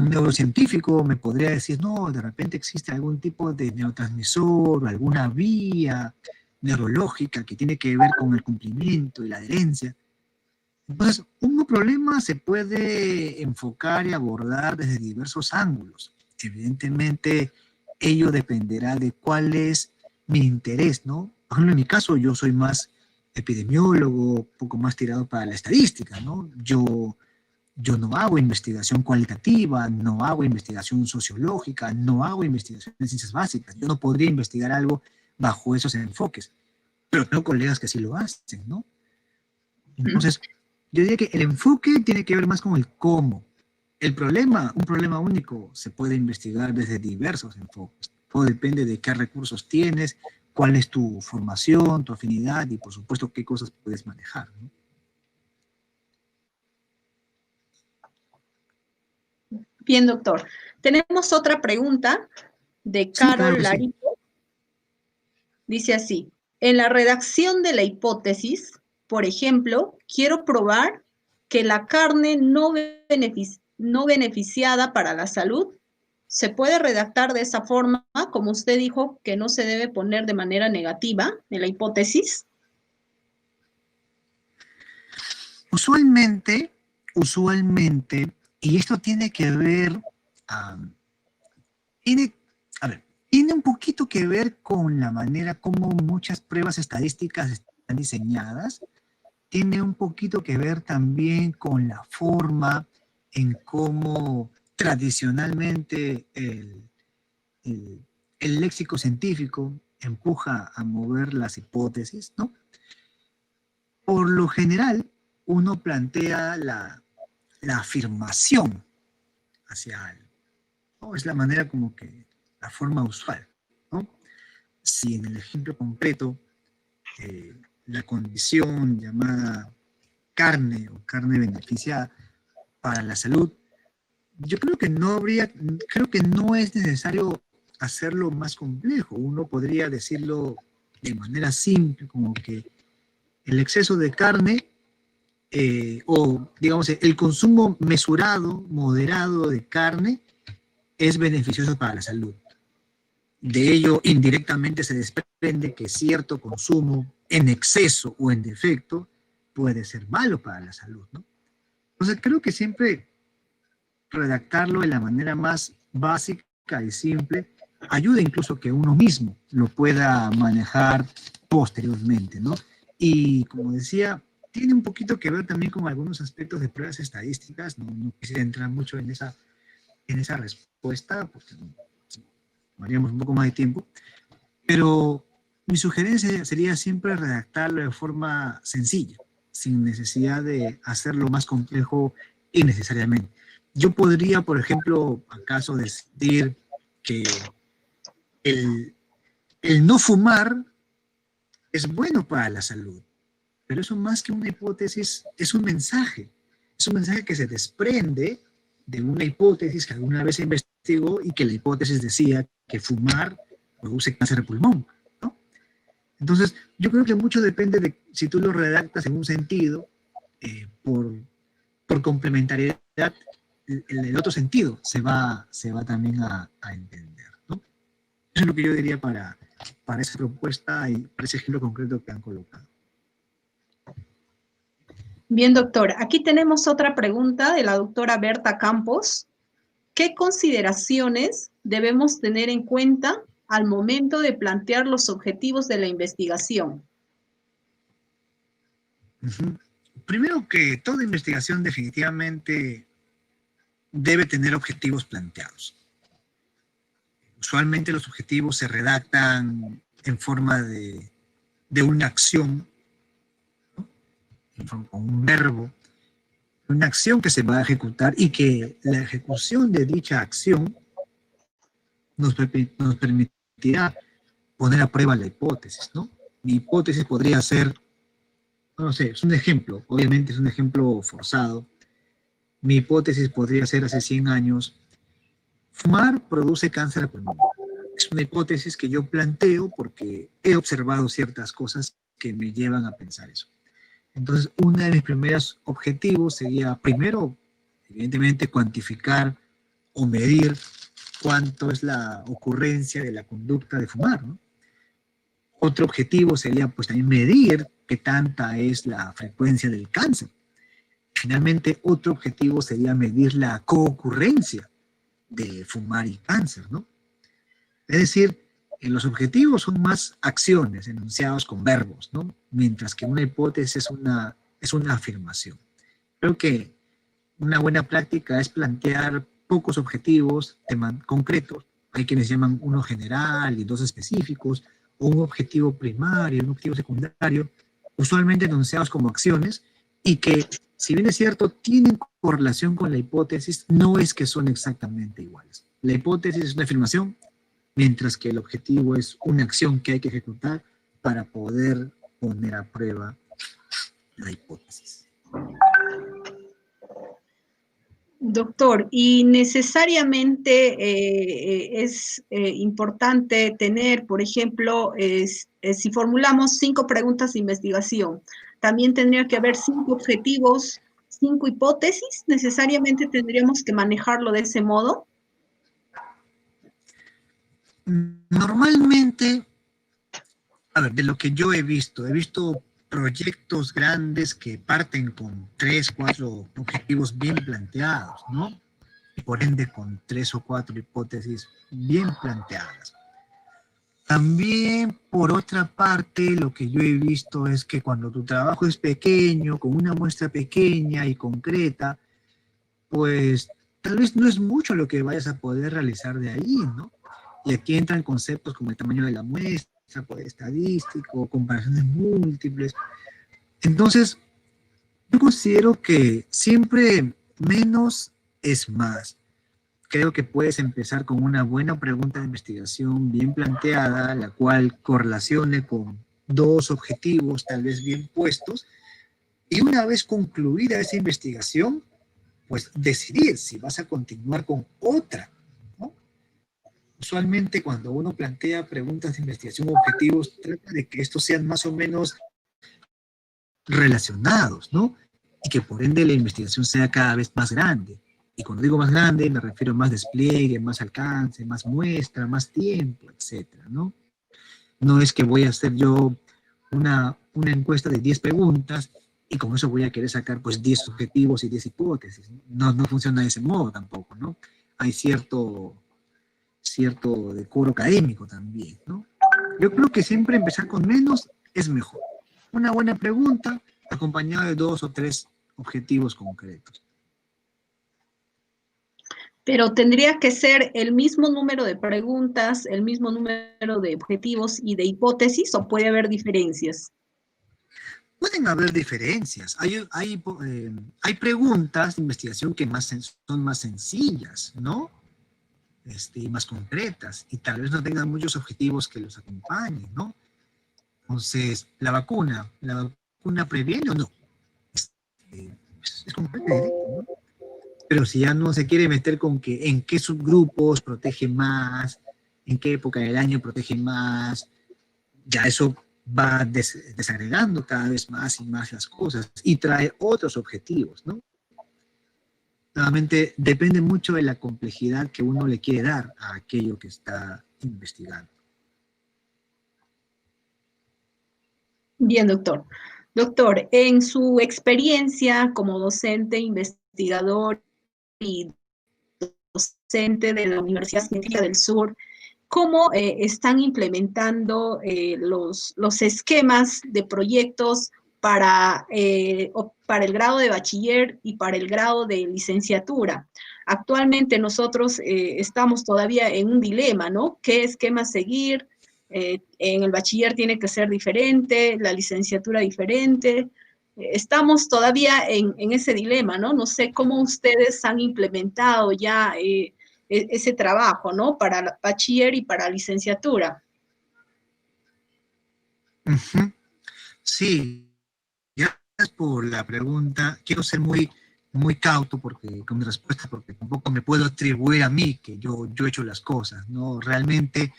neurocientífico, me podría decir, no, de repente existe algún tipo de neurotransmisor o alguna vía neurológica que tiene que ver con el cumplimiento y la adherencia. Entonces, un problema se puede enfocar y abordar desde diversos ángulos. Evidentemente, ello dependerá de cuál es mi interés, ¿no? Por ejemplo, en mi caso, yo soy más epidemiólogo, un poco más tirado para la estadística, ¿no? Yo no hago investigación cualitativa, no hago investigación sociológica, no hago investigación de ciencias básicas. Yo no podría investigar algo bajo esos enfoques, pero tengo colegas que sí lo hacen, ¿no? Entonces, yo diría que el enfoque tiene que ver más con el cómo. El problema, un problema único, se puede investigar desde diversos enfoques. Todo depende de qué recursos tienes, cuál es tu formación, tu afinidad y, por supuesto, qué cosas puedes manejar, ¿no? Bien, doctor. Tenemos otra pregunta de Sí, claro Carol que sí. Larito. Dice así, en la redacción de la hipótesis, por ejemplo, quiero probar que la carne no beneficiada para la salud se puede redactar de esa forma, como usted dijo, que no se debe poner de manera negativa en la hipótesis. Usualmente, y esto tiene que ver, um, tiene, a ver, tiene un poquito que ver con la manera como muchas pruebas estadísticas están diseñadas, tiene un poquito que ver también con la forma en cómo tradicionalmente el léxico científico empuja a mover las hipótesis, ¿no? Por lo general, uno plantea la afirmación hacia algo, ¿no? Es la manera como que, la forma usual, ¿no? Si en el ejemplo concreto, la condición llamada carne o carne beneficiada para la salud, yo creo que no es necesario hacerlo más complejo. Uno podría decirlo de manera simple, como que el exceso de carne o digamos el consumo mesurado, moderado de carne es beneficioso para la salud. De ello, indirectamente se desprende que cierto consumo en exceso o en defecto puede ser malo para la salud, ¿no? Entonces, creo que siempre redactarlo de la manera más básica y simple ayuda incluso que uno mismo lo pueda manejar posteriormente, ¿no? Y como decía, tiene un poquito que ver también con algunos aspectos de pruebas estadísticas, no quisiera entrar mucho en esa respuesta, porque tomaríamos un poco más de tiempo, pero mi sugerencia sería siempre redactarlo de forma sencilla, sin necesidad de hacerlo más complejo innecesariamente. Yo podría, por ejemplo, acaso decir que el, el no fumar es bueno para la salud, pero eso más que una hipótesis es un mensaje. Es un mensaje que se desprende de una hipótesis que alguna vez se investigó y que la hipótesis decía que fumar produce cáncer de pulmón, ¿no? Entonces, yo creo que mucho depende de si tú lo redactas en un sentido, por complementariedad, el otro sentido se va también a entender, ¿no? Eso es lo que yo diría para esa propuesta y para ese ejemplo concreto que han colocado. Bien, doctor. Aquí tenemos otra pregunta de la doctora Berta Campos. ¿Qué consideraciones debemos tener en cuenta al momento de plantear los objetivos de la investigación? Primero que toda investigación definitivamente debe tener objetivos planteados. Usualmente los objetivos se redactan en forma de una acción, ¿no? Con un verbo, una acción que se va a ejecutar y que la ejecución de dicha acción nos permitirá poner a prueba la hipótesis, ¿no? Mi hipótesis podría ser, no sé, es un ejemplo, obviamente es un ejemplo forzado. Mi hipótesis podría ser hace 100 años, fumar produce cáncer de pulmón. Es una hipótesis que yo planteo porque he observado ciertas cosas que me llevan a pensar eso. Entonces, uno de mis primeros objetivos sería, primero, evidentemente, cuantificar o medir cuánto es la ocurrencia de la conducta de fumar, ¿no? Otro objetivo sería, pues, también medir qué tanta es la frecuencia del cáncer. Finalmente, otro objetivo sería medir la coocurrencia de fumar y cáncer, ¿no? Es decir, los objetivos son más acciones enunciados con verbos, ¿no? Mientras que una hipótesis es una afirmación. Creo que una buena práctica es plantear pocos objetivos concretos. Hay quienes llaman uno general y dos específicos, o un objetivo primario, un objetivo secundario, usualmente enunciados como acciones, y que, si bien es cierto, tienen correlación con la hipótesis, no es que son exactamente iguales. La hipótesis es una afirmación, mientras que el objetivo es una acción que hay que ejecutar para poder poner a prueba la hipótesis. Doctor, ¿y necesariamente es importante tener, por ejemplo, si formulamos 5 preguntas de investigación, también tendría que haber 5 objetivos, 5 hipótesis? ¿Necesariamente tendríamos que manejarlo de ese modo? Normalmente, a ver, de lo que yo he visto proyectos grandes que parten con 3, 4 objetivos bien planteados, ¿no? Y por ende con 3 o 4 hipótesis bien planteadas. También, por otra parte, lo que yo he visto es que cuando tu trabajo es pequeño, con una muestra pequeña y concreta, pues tal vez no es mucho lo que vayas a poder realizar de ahí, ¿no? Y aquí entran conceptos como el tamaño de la muestra, poder estadístico, comparaciones múltiples. Entonces, yo considero que siempre menos es más. Creo que puedes empezar con una buena pregunta de investigación bien planteada, la cual correlacione con 2 objetivos tal vez bien puestos, y una vez concluida esa investigación, pues decidir si vas a continuar con otra, ¿no? Usualmente cuando uno plantea preguntas de investigación o objetivos, trata de que estos sean más o menos relacionados, ¿no? Y que por ende la investigación sea cada vez más grande. Y cuando digo más grande, me refiero a más despliegue, más alcance, más muestra, más tiempo, etcétera, ¿no? No es que voy a hacer yo una encuesta de 10 preguntas y con eso voy a querer sacar pues 10 objetivos y 10 hipótesis. No, no funciona de ese modo tampoco, ¿no? Hay cierto decoro académico también, ¿no? Yo creo que siempre empezar con menos es mejor. Una buena pregunta acompañada de 2 o 3 objetivos concretos. Pero tendría que ser el mismo número de preguntas, el mismo número de objetivos y de hipótesis, ¿o puede haber diferencias? pueden haber diferencias. Hay preguntas de investigación que son más sencillas, ¿no? Y más concretas, y tal vez no tengan muchos objetivos que los acompañen, ¿no? Entonces, ¿la vacuna previene o no? Es completamente directo, ¿no? Pero si ya no se quiere meter con que en qué subgrupos protege más, en qué época del año protege más, ya eso va desagregando cada vez más y más las cosas y trae otros objetivos, ¿no? Nuevamente, depende mucho de la complejidad que uno le quiere dar a aquello que está investigando. Bien, doctor. Doctor, en su experiencia como docente, investigador y docente de la Universidad Científica del Sur, ¿cómo están implementando los esquemas de proyectos para el grado de bachiller y para el grado de licenciatura? Actualmente nosotros estamos todavía en un dilema, ¿no? ¿Qué esquema seguir? En el bachiller tiene que ser diferente, la licenciatura diferente. Estamos todavía en ese dilema, ¿no? No sé cómo ustedes han implementado ya ese trabajo, ¿no? Para bachiller y para licenciatura. Uh-huh. Sí, gracias por la pregunta. Quiero ser muy cauto con mi respuesta, porque tampoco me puedo atribuir a mí que yo he hecho las cosas, ¿no? Realmente,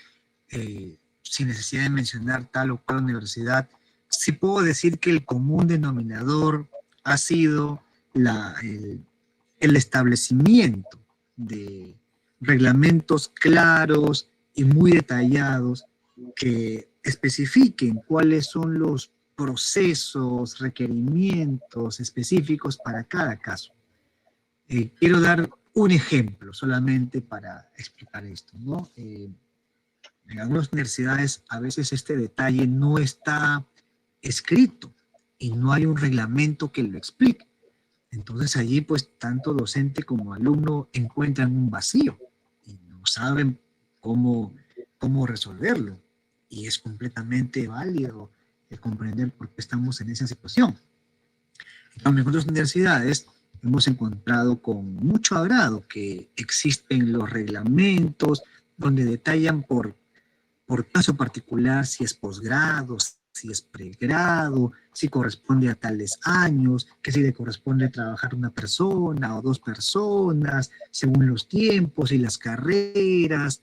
sin necesidad de mencionar tal o cual universidad, sí puedo decir que el común denominador ha sido el establecimiento de reglamentos claros y muy detallados que especifiquen cuáles son los procesos, requerimientos específicos para cada caso. Quiero dar un ejemplo solamente para explicar esto, ¿no? En algunas universidades a veces este detalle no está escrito y no hay un reglamento que lo explique. Entonces allí pues tanto docente como alumno encuentran un vacío y no saben cómo resolverlo. Y es completamente válido comprender por qué estamos en esa situación. En otras universidades hemos encontrado con mucho agrado que existen los reglamentos donde detallan por caso particular si es posgrado, si es pregrado, si corresponde a tales años, que si le corresponde trabajar una persona o dos personas, según los tiempos y las carreras.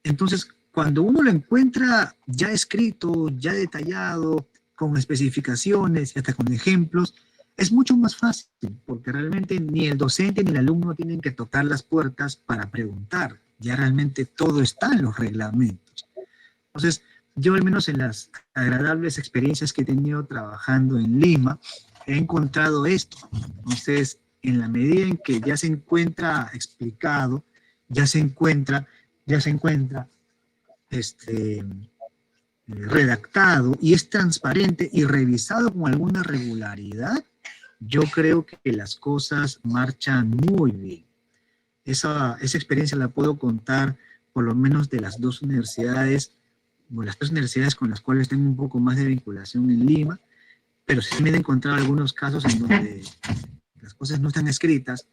Entonces, cuando uno lo encuentra ya escrito, ya detallado, con especificaciones y hasta con ejemplos, es mucho más fácil, porque realmente ni el docente ni el alumno tienen que tocar las puertas para preguntar. Ya realmente todo está en los reglamentos. Entonces, yo al menos en las agradables experiencias que he tenido trabajando en Lima, he encontrado esto. Entonces, en la medida en que ya se encuentra explicado, ya se encuentra redactado y es transparente y revisado con alguna regularidad, yo creo que las cosas marchan muy bien. Esa experiencia la puedo contar por lo menos de las dos universidades, o las tres universidades con las cuales tengo un poco más de vinculación en Lima, pero sí me he encontrado algunos casos en donde las cosas no están escritas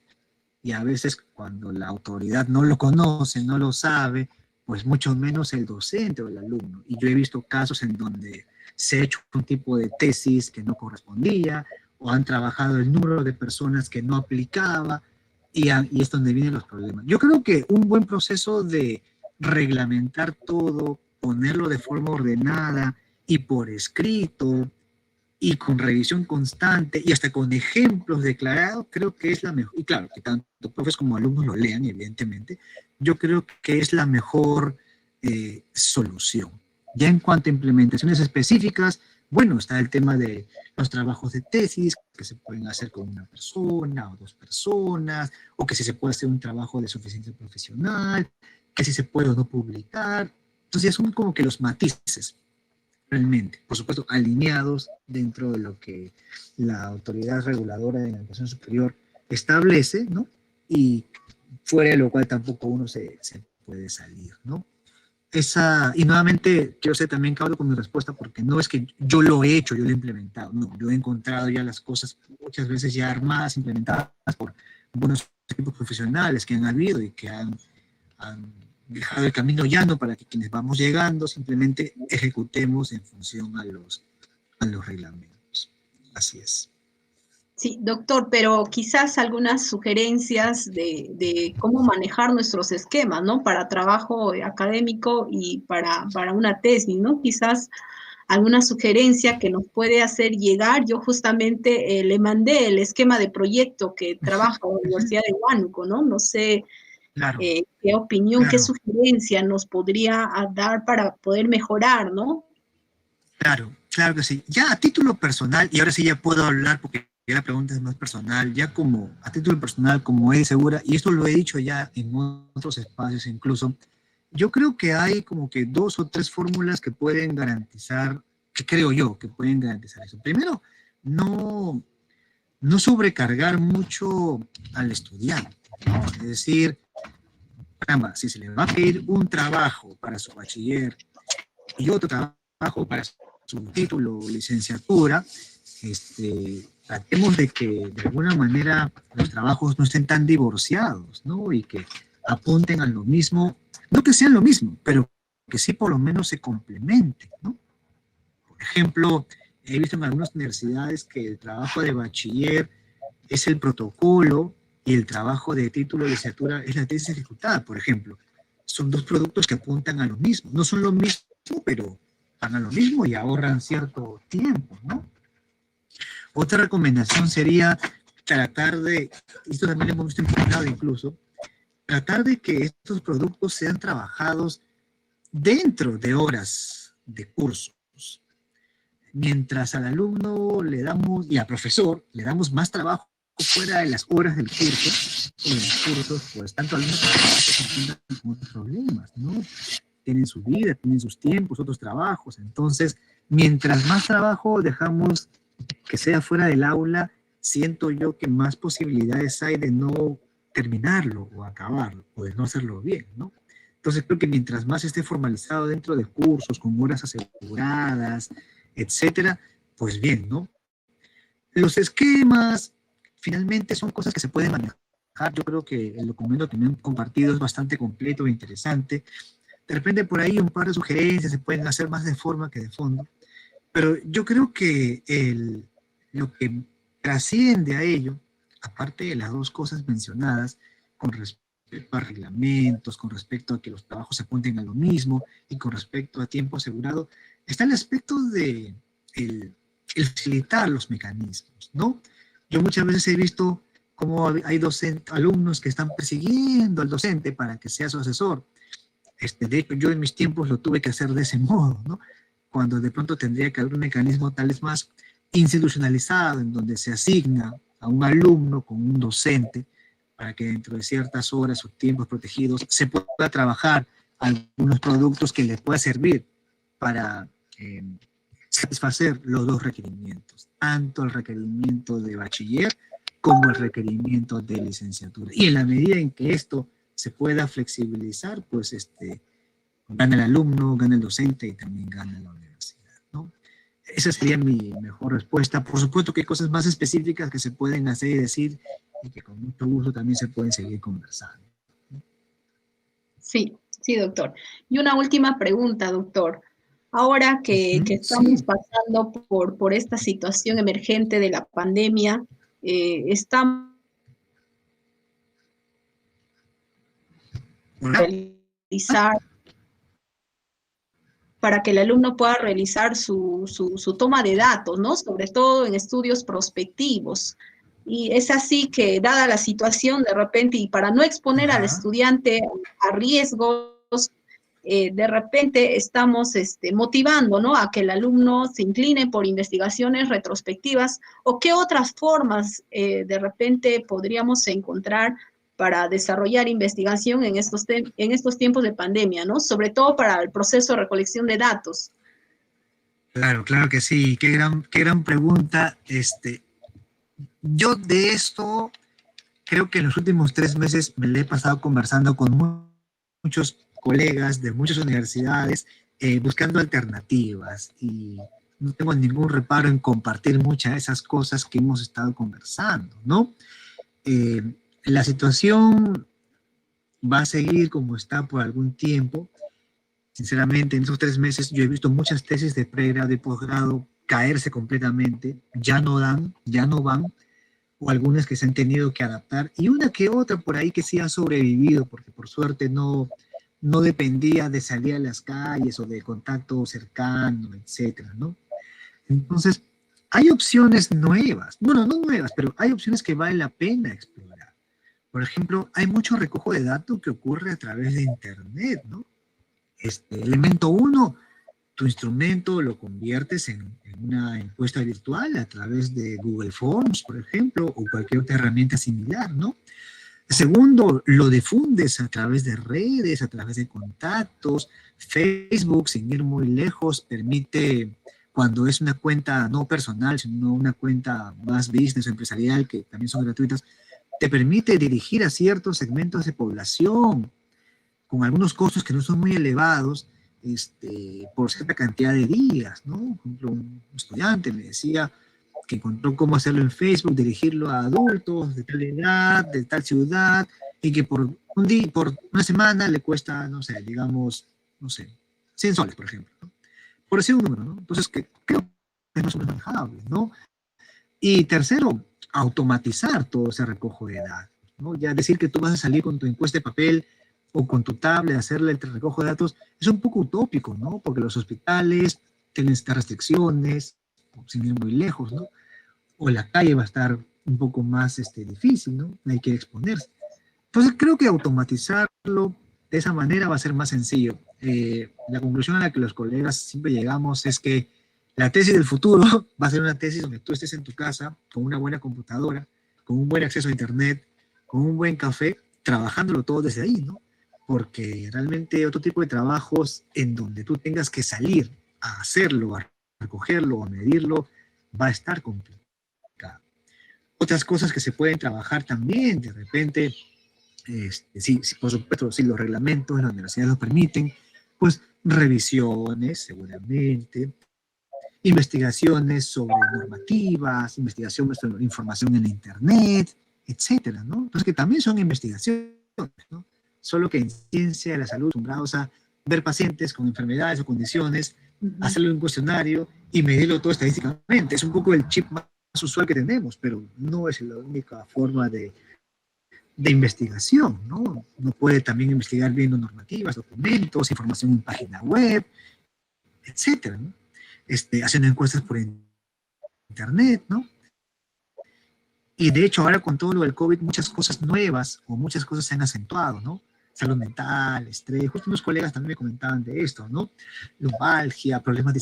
y a veces cuando la autoridad no lo conoce, no lo sabe, pues mucho menos el docente o el alumno. Y yo he visto casos en donde se ha hecho un tipo de tesis que no correspondía o han trabajado el número de personas que no aplicaba y es donde vienen los problemas. Yo creo que un buen proceso de reglamentar todo, ponerlo de forma ordenada y por escrito y con revisión constante y hasta con ejemplos declarados, creo que es la mejor. Y claro, que tanto profes como alumnos lo lean, evidentemente. Yo creo que es la mejor solución. Ya en cuanto a implementaciones específicas, bueno, está el tema de los trabajos de tesis que se pueden hacer con una persona o dos personas, o que si se puede hacer un trabajo de suficiencia profesional, que si se puede o no publicar. Entonces ya son como que los matices realmente, por supuesto, alineados dentro de lo que la autoridad reguladora de la educación superior establece, ¿no? Y fuera de lo cual tampoco uno se puede salir, ¿no? y nuevamente quiero ser también claro con mi respuesta, porque no es que yo lo he hecho, yo lo he implementado, no, yo he encontrado ya las cosas muchas veces ya armadas, implementadas por buenos equipos profesionales que han habido y que han dejado el camino llano para que quienes vamos llegando simplemente ejecutemos en función a los reglamentos. Así es. Sí, doctor, pero quizás algunas sugerencias de cómo manejar nuestros esquemas, ¿no? Para trabajo académico y para una tesis, ¿no? Quizás alguna sugerencia que nos puede hacer llegar. Yo justamente le mandé el esquema de proyecto que trabaja en la Universidad de Huánuco, ¿no? No sé Claro, qué opinión, qué claro, sugerencia nos podría dar para poder mejorar, ¿no? claro, claro que sí. Ya a título personal, y ahora sí ya puedo hablar porque ya la pregunta es más personal, ya como a título personal, como es segura, y esto lo he dicho ya en otros espacios incluso, yo creo que hay como que 2 o 3 fórmulas que pueden garantizar, que creo yo, que pueden garantizar eso. Primero, no, no sobrecargar mucho al estudiante, ¿no? Es decir, caramba, si se le va a pedir un trabajo para su bachiller y otro trabajo para su título o licenciatura, tratemos de que de alguna manera los trabajos no estén tan divorciados, ¿no? Y que apunten a lo mismo, no que sean lo mismo, pero que sí por lo menos se complementen, ¿no? Por ejemplo, he visto en algunas universidades que el trabajo de bachiller es el protocolo y el trabajo de título de licenciatura es la tesis ejecutada, por ejemplo. Son 2 productos que apuntan a lo mismo. No son lo mismo, pero van a lo mismo y ahorran cierto tiempo, ¿no? Otra recomendación sería tratar de, esto también lo hemos visto implementado incluso, tratar de que estos productos sean trabajados dentro de horas de cursos. Mientras al alumno le damos, y al profesor le damos más trabajo fuera de las horas del curso, o de los cursos, pues tanto alumnos como profesores se encuentran con otros problemas, ¿no? Tienen su vida, tienen sus tiempos, otros trabajos. Entonces, mientras más trabajo dejamos que sea fuera del aula, siento yo que más posibilidades hay de no terminarlo o acabarlo, o de no hacerlo bien, ¿no? Entonces creo que mientras más esté formalizado dentro de cursos, con horas aseguradas, etcétera, pues bien, ¿no? Los esquemas, finalmente, son cosas que se pueden manejar. Yo creo que el documento que me han compartido es bastante completo e interesante. De repente por ahí un par de sugerencias se pueden hacer más de forma que de fondo, pero yo creo que lo que trasciende a ello, aparte de las 2 cosas mencionadas, con respecto a reglamentos, con respecto a que los trabajos se apunten a lo mismo y con respecto a tiempo asegurado, está el aspecto de el facilitar los mecanismos, ¿no? Yo muchas veces he visto cómo hay alumnos que están persiguiendo al docente para que sea su asesor. De hecho, yo en mis tiempos lo tuve que hacer de ese modo, ¿no? Cuando de pronto tendría que haber un mecanismo tal vez más institucionalizado, en donde se asigna a un alumno con un docente para que dentro de ciertas horas o tiempos protegidos se pueda trabajar algunos productos que les pueda servir para satisfacer los 2 requerimientos, tanto el requerimiento de bachiller como el requerimiento de licenciatura. Y en la medida en que esto se pueda flexibilizar, pues gana el alumno, gana el docente y también gana la universidad, ¿no? Esa sería mi mejor respuesta. Por supuesto que hay cosas más específicas que se pueden hacer y decir y que con mucho gusto también se pueden seguir conversando. Sí, sí, doctor. Y una última pregunta, doctor. Ahora que estamos Sí. pasando por esta situación emergente de la pandemia, estamos Hola. realizar para que el alumno pueda realizar su toma de datos, ¿no? Sobre todo en estudios prospectivos. Y es así que, dada la situación, de repente, y para no exponer al Ajá. estudiante a riesgos, de repente estamos motivando, ¿no? A que el alumno se incline por investigaciones retrospectivas, o qué otras formas de repente podríamos encontrar para desarrollar investigación en estos tiempos de pandemia, ¿no? Sobre todo para el proceso de recolección de datos. Claro, claro que sí. Qué gran pregunta. Yo de esto creo que en los últimos 3 meses me le he pasado conversando con muchos colegas de muchas universidades buscando alternativas y no tengo ningún reparo en compartir muchas de esas cosas que hemos estado conversando, ¿no? La situación va a seguir como está por algún tiempo. Sinceramente, en esos 3 meses yo he visto muchas tesis de pregrado y posgrado caerse completamente, ya no dan, ya no van, o algunas que se han tenido que adaptar, y una que otra por ahí que sí ha sobrevivido, porque por suerte no dependía de salir a las calles o de contacto cercano, etcétera, ¿no? Entonces, hay opciones nuevas, bueno, no nuevas, pero hay opciones que vale la pena explorar. Por ejemplo, hay mucho recojo de datos que ocurre a través de Internet, ¿no? Elemento 1, tu instrumento lo conviertes en una encuesta virtual a través de Google Forms, por ejemplo, o cualquier otra herramienta similar, ¿no? Segundo, lo difundes a través de redes, a través de contactos. Facebook, sin ir muy lejos, permite, cuando es una cuenta no personal, sino una cuenta más business o empresarial, que también son gratuitas, te permite dirigir a ciertos segmentos de población con algunos costos que no son muy elevados, por cierta cantidad de días, ¿no? Por ejemplo, un estudiante me decía que encontró cómo hacerlo en Facebook, dirigirlo a adultos de tal edad, de tal ciudad, y que por un día, por una semana le cuesta, no sé, digamos, no sé, 100 soles, por ejemplo, ¿no? Por decir un número, ¿no? Entonces, que creo que es más o menos manejable, ¿no? Y tercero, automatizar todo ese recojo de datos, ¿no? Ya decir que tú vas a salir con tu encuesta de papel o con tu tablet, hacerle el recojo de datos, es un poco utópico, ¿no? Porque los hospitales tienen estas restricciones, sin ir muy lejos, ¿no? O la calle va a estar un poco más difícil, ¿no? Hay que exponerse. Entonces creo que automatizarlo de esa manera va a ser más sencillo. La conclusión a la que los colegas siempre llegamos es que la tesis del futuro va a ser una tesis donde tú estés en tu casa con una buena computadora, con un buen acceso a internet, con un buen café, trabajándolo todo desde ahí, ¿no? Porque realmente otro tipo de trabajos en donde tú tengas que salir a hacerlo, a recogerlo, a medirlo, va a estar complicado. Otras cosas que se pueden trabajar también, de repente, sí, por supuesto, si los reglamentos de la universidad lo permiten, pues revisiones seguramente, investigaciones sobre normativas, investigaciones sobre información en internet, etcétera, ¿no? Entonces que también son investigaciones, ¿no? Solo que en ciencia de la salud acostumbrados a ver pacientes con enfermedades o condiciones, hacerle un cuestionario y medirlo todo estadísticamente. Es un poco el chip más usual que tenemos, pero no es la única forma de investigación, ¿no? Uno puede también investigar viendo normativas, documentos, información en página web, etcétera, ¿no? Haciendo encuestas por internet, ¿no? Y de hecho ahora con todo lo del COVID muchas cosas nuevas o muchas cosas se han acentuado, ¿no? Salud mental, estrés, justo unos colegas también me comentaban de esto, ¿no? Lumbalgia, problemas de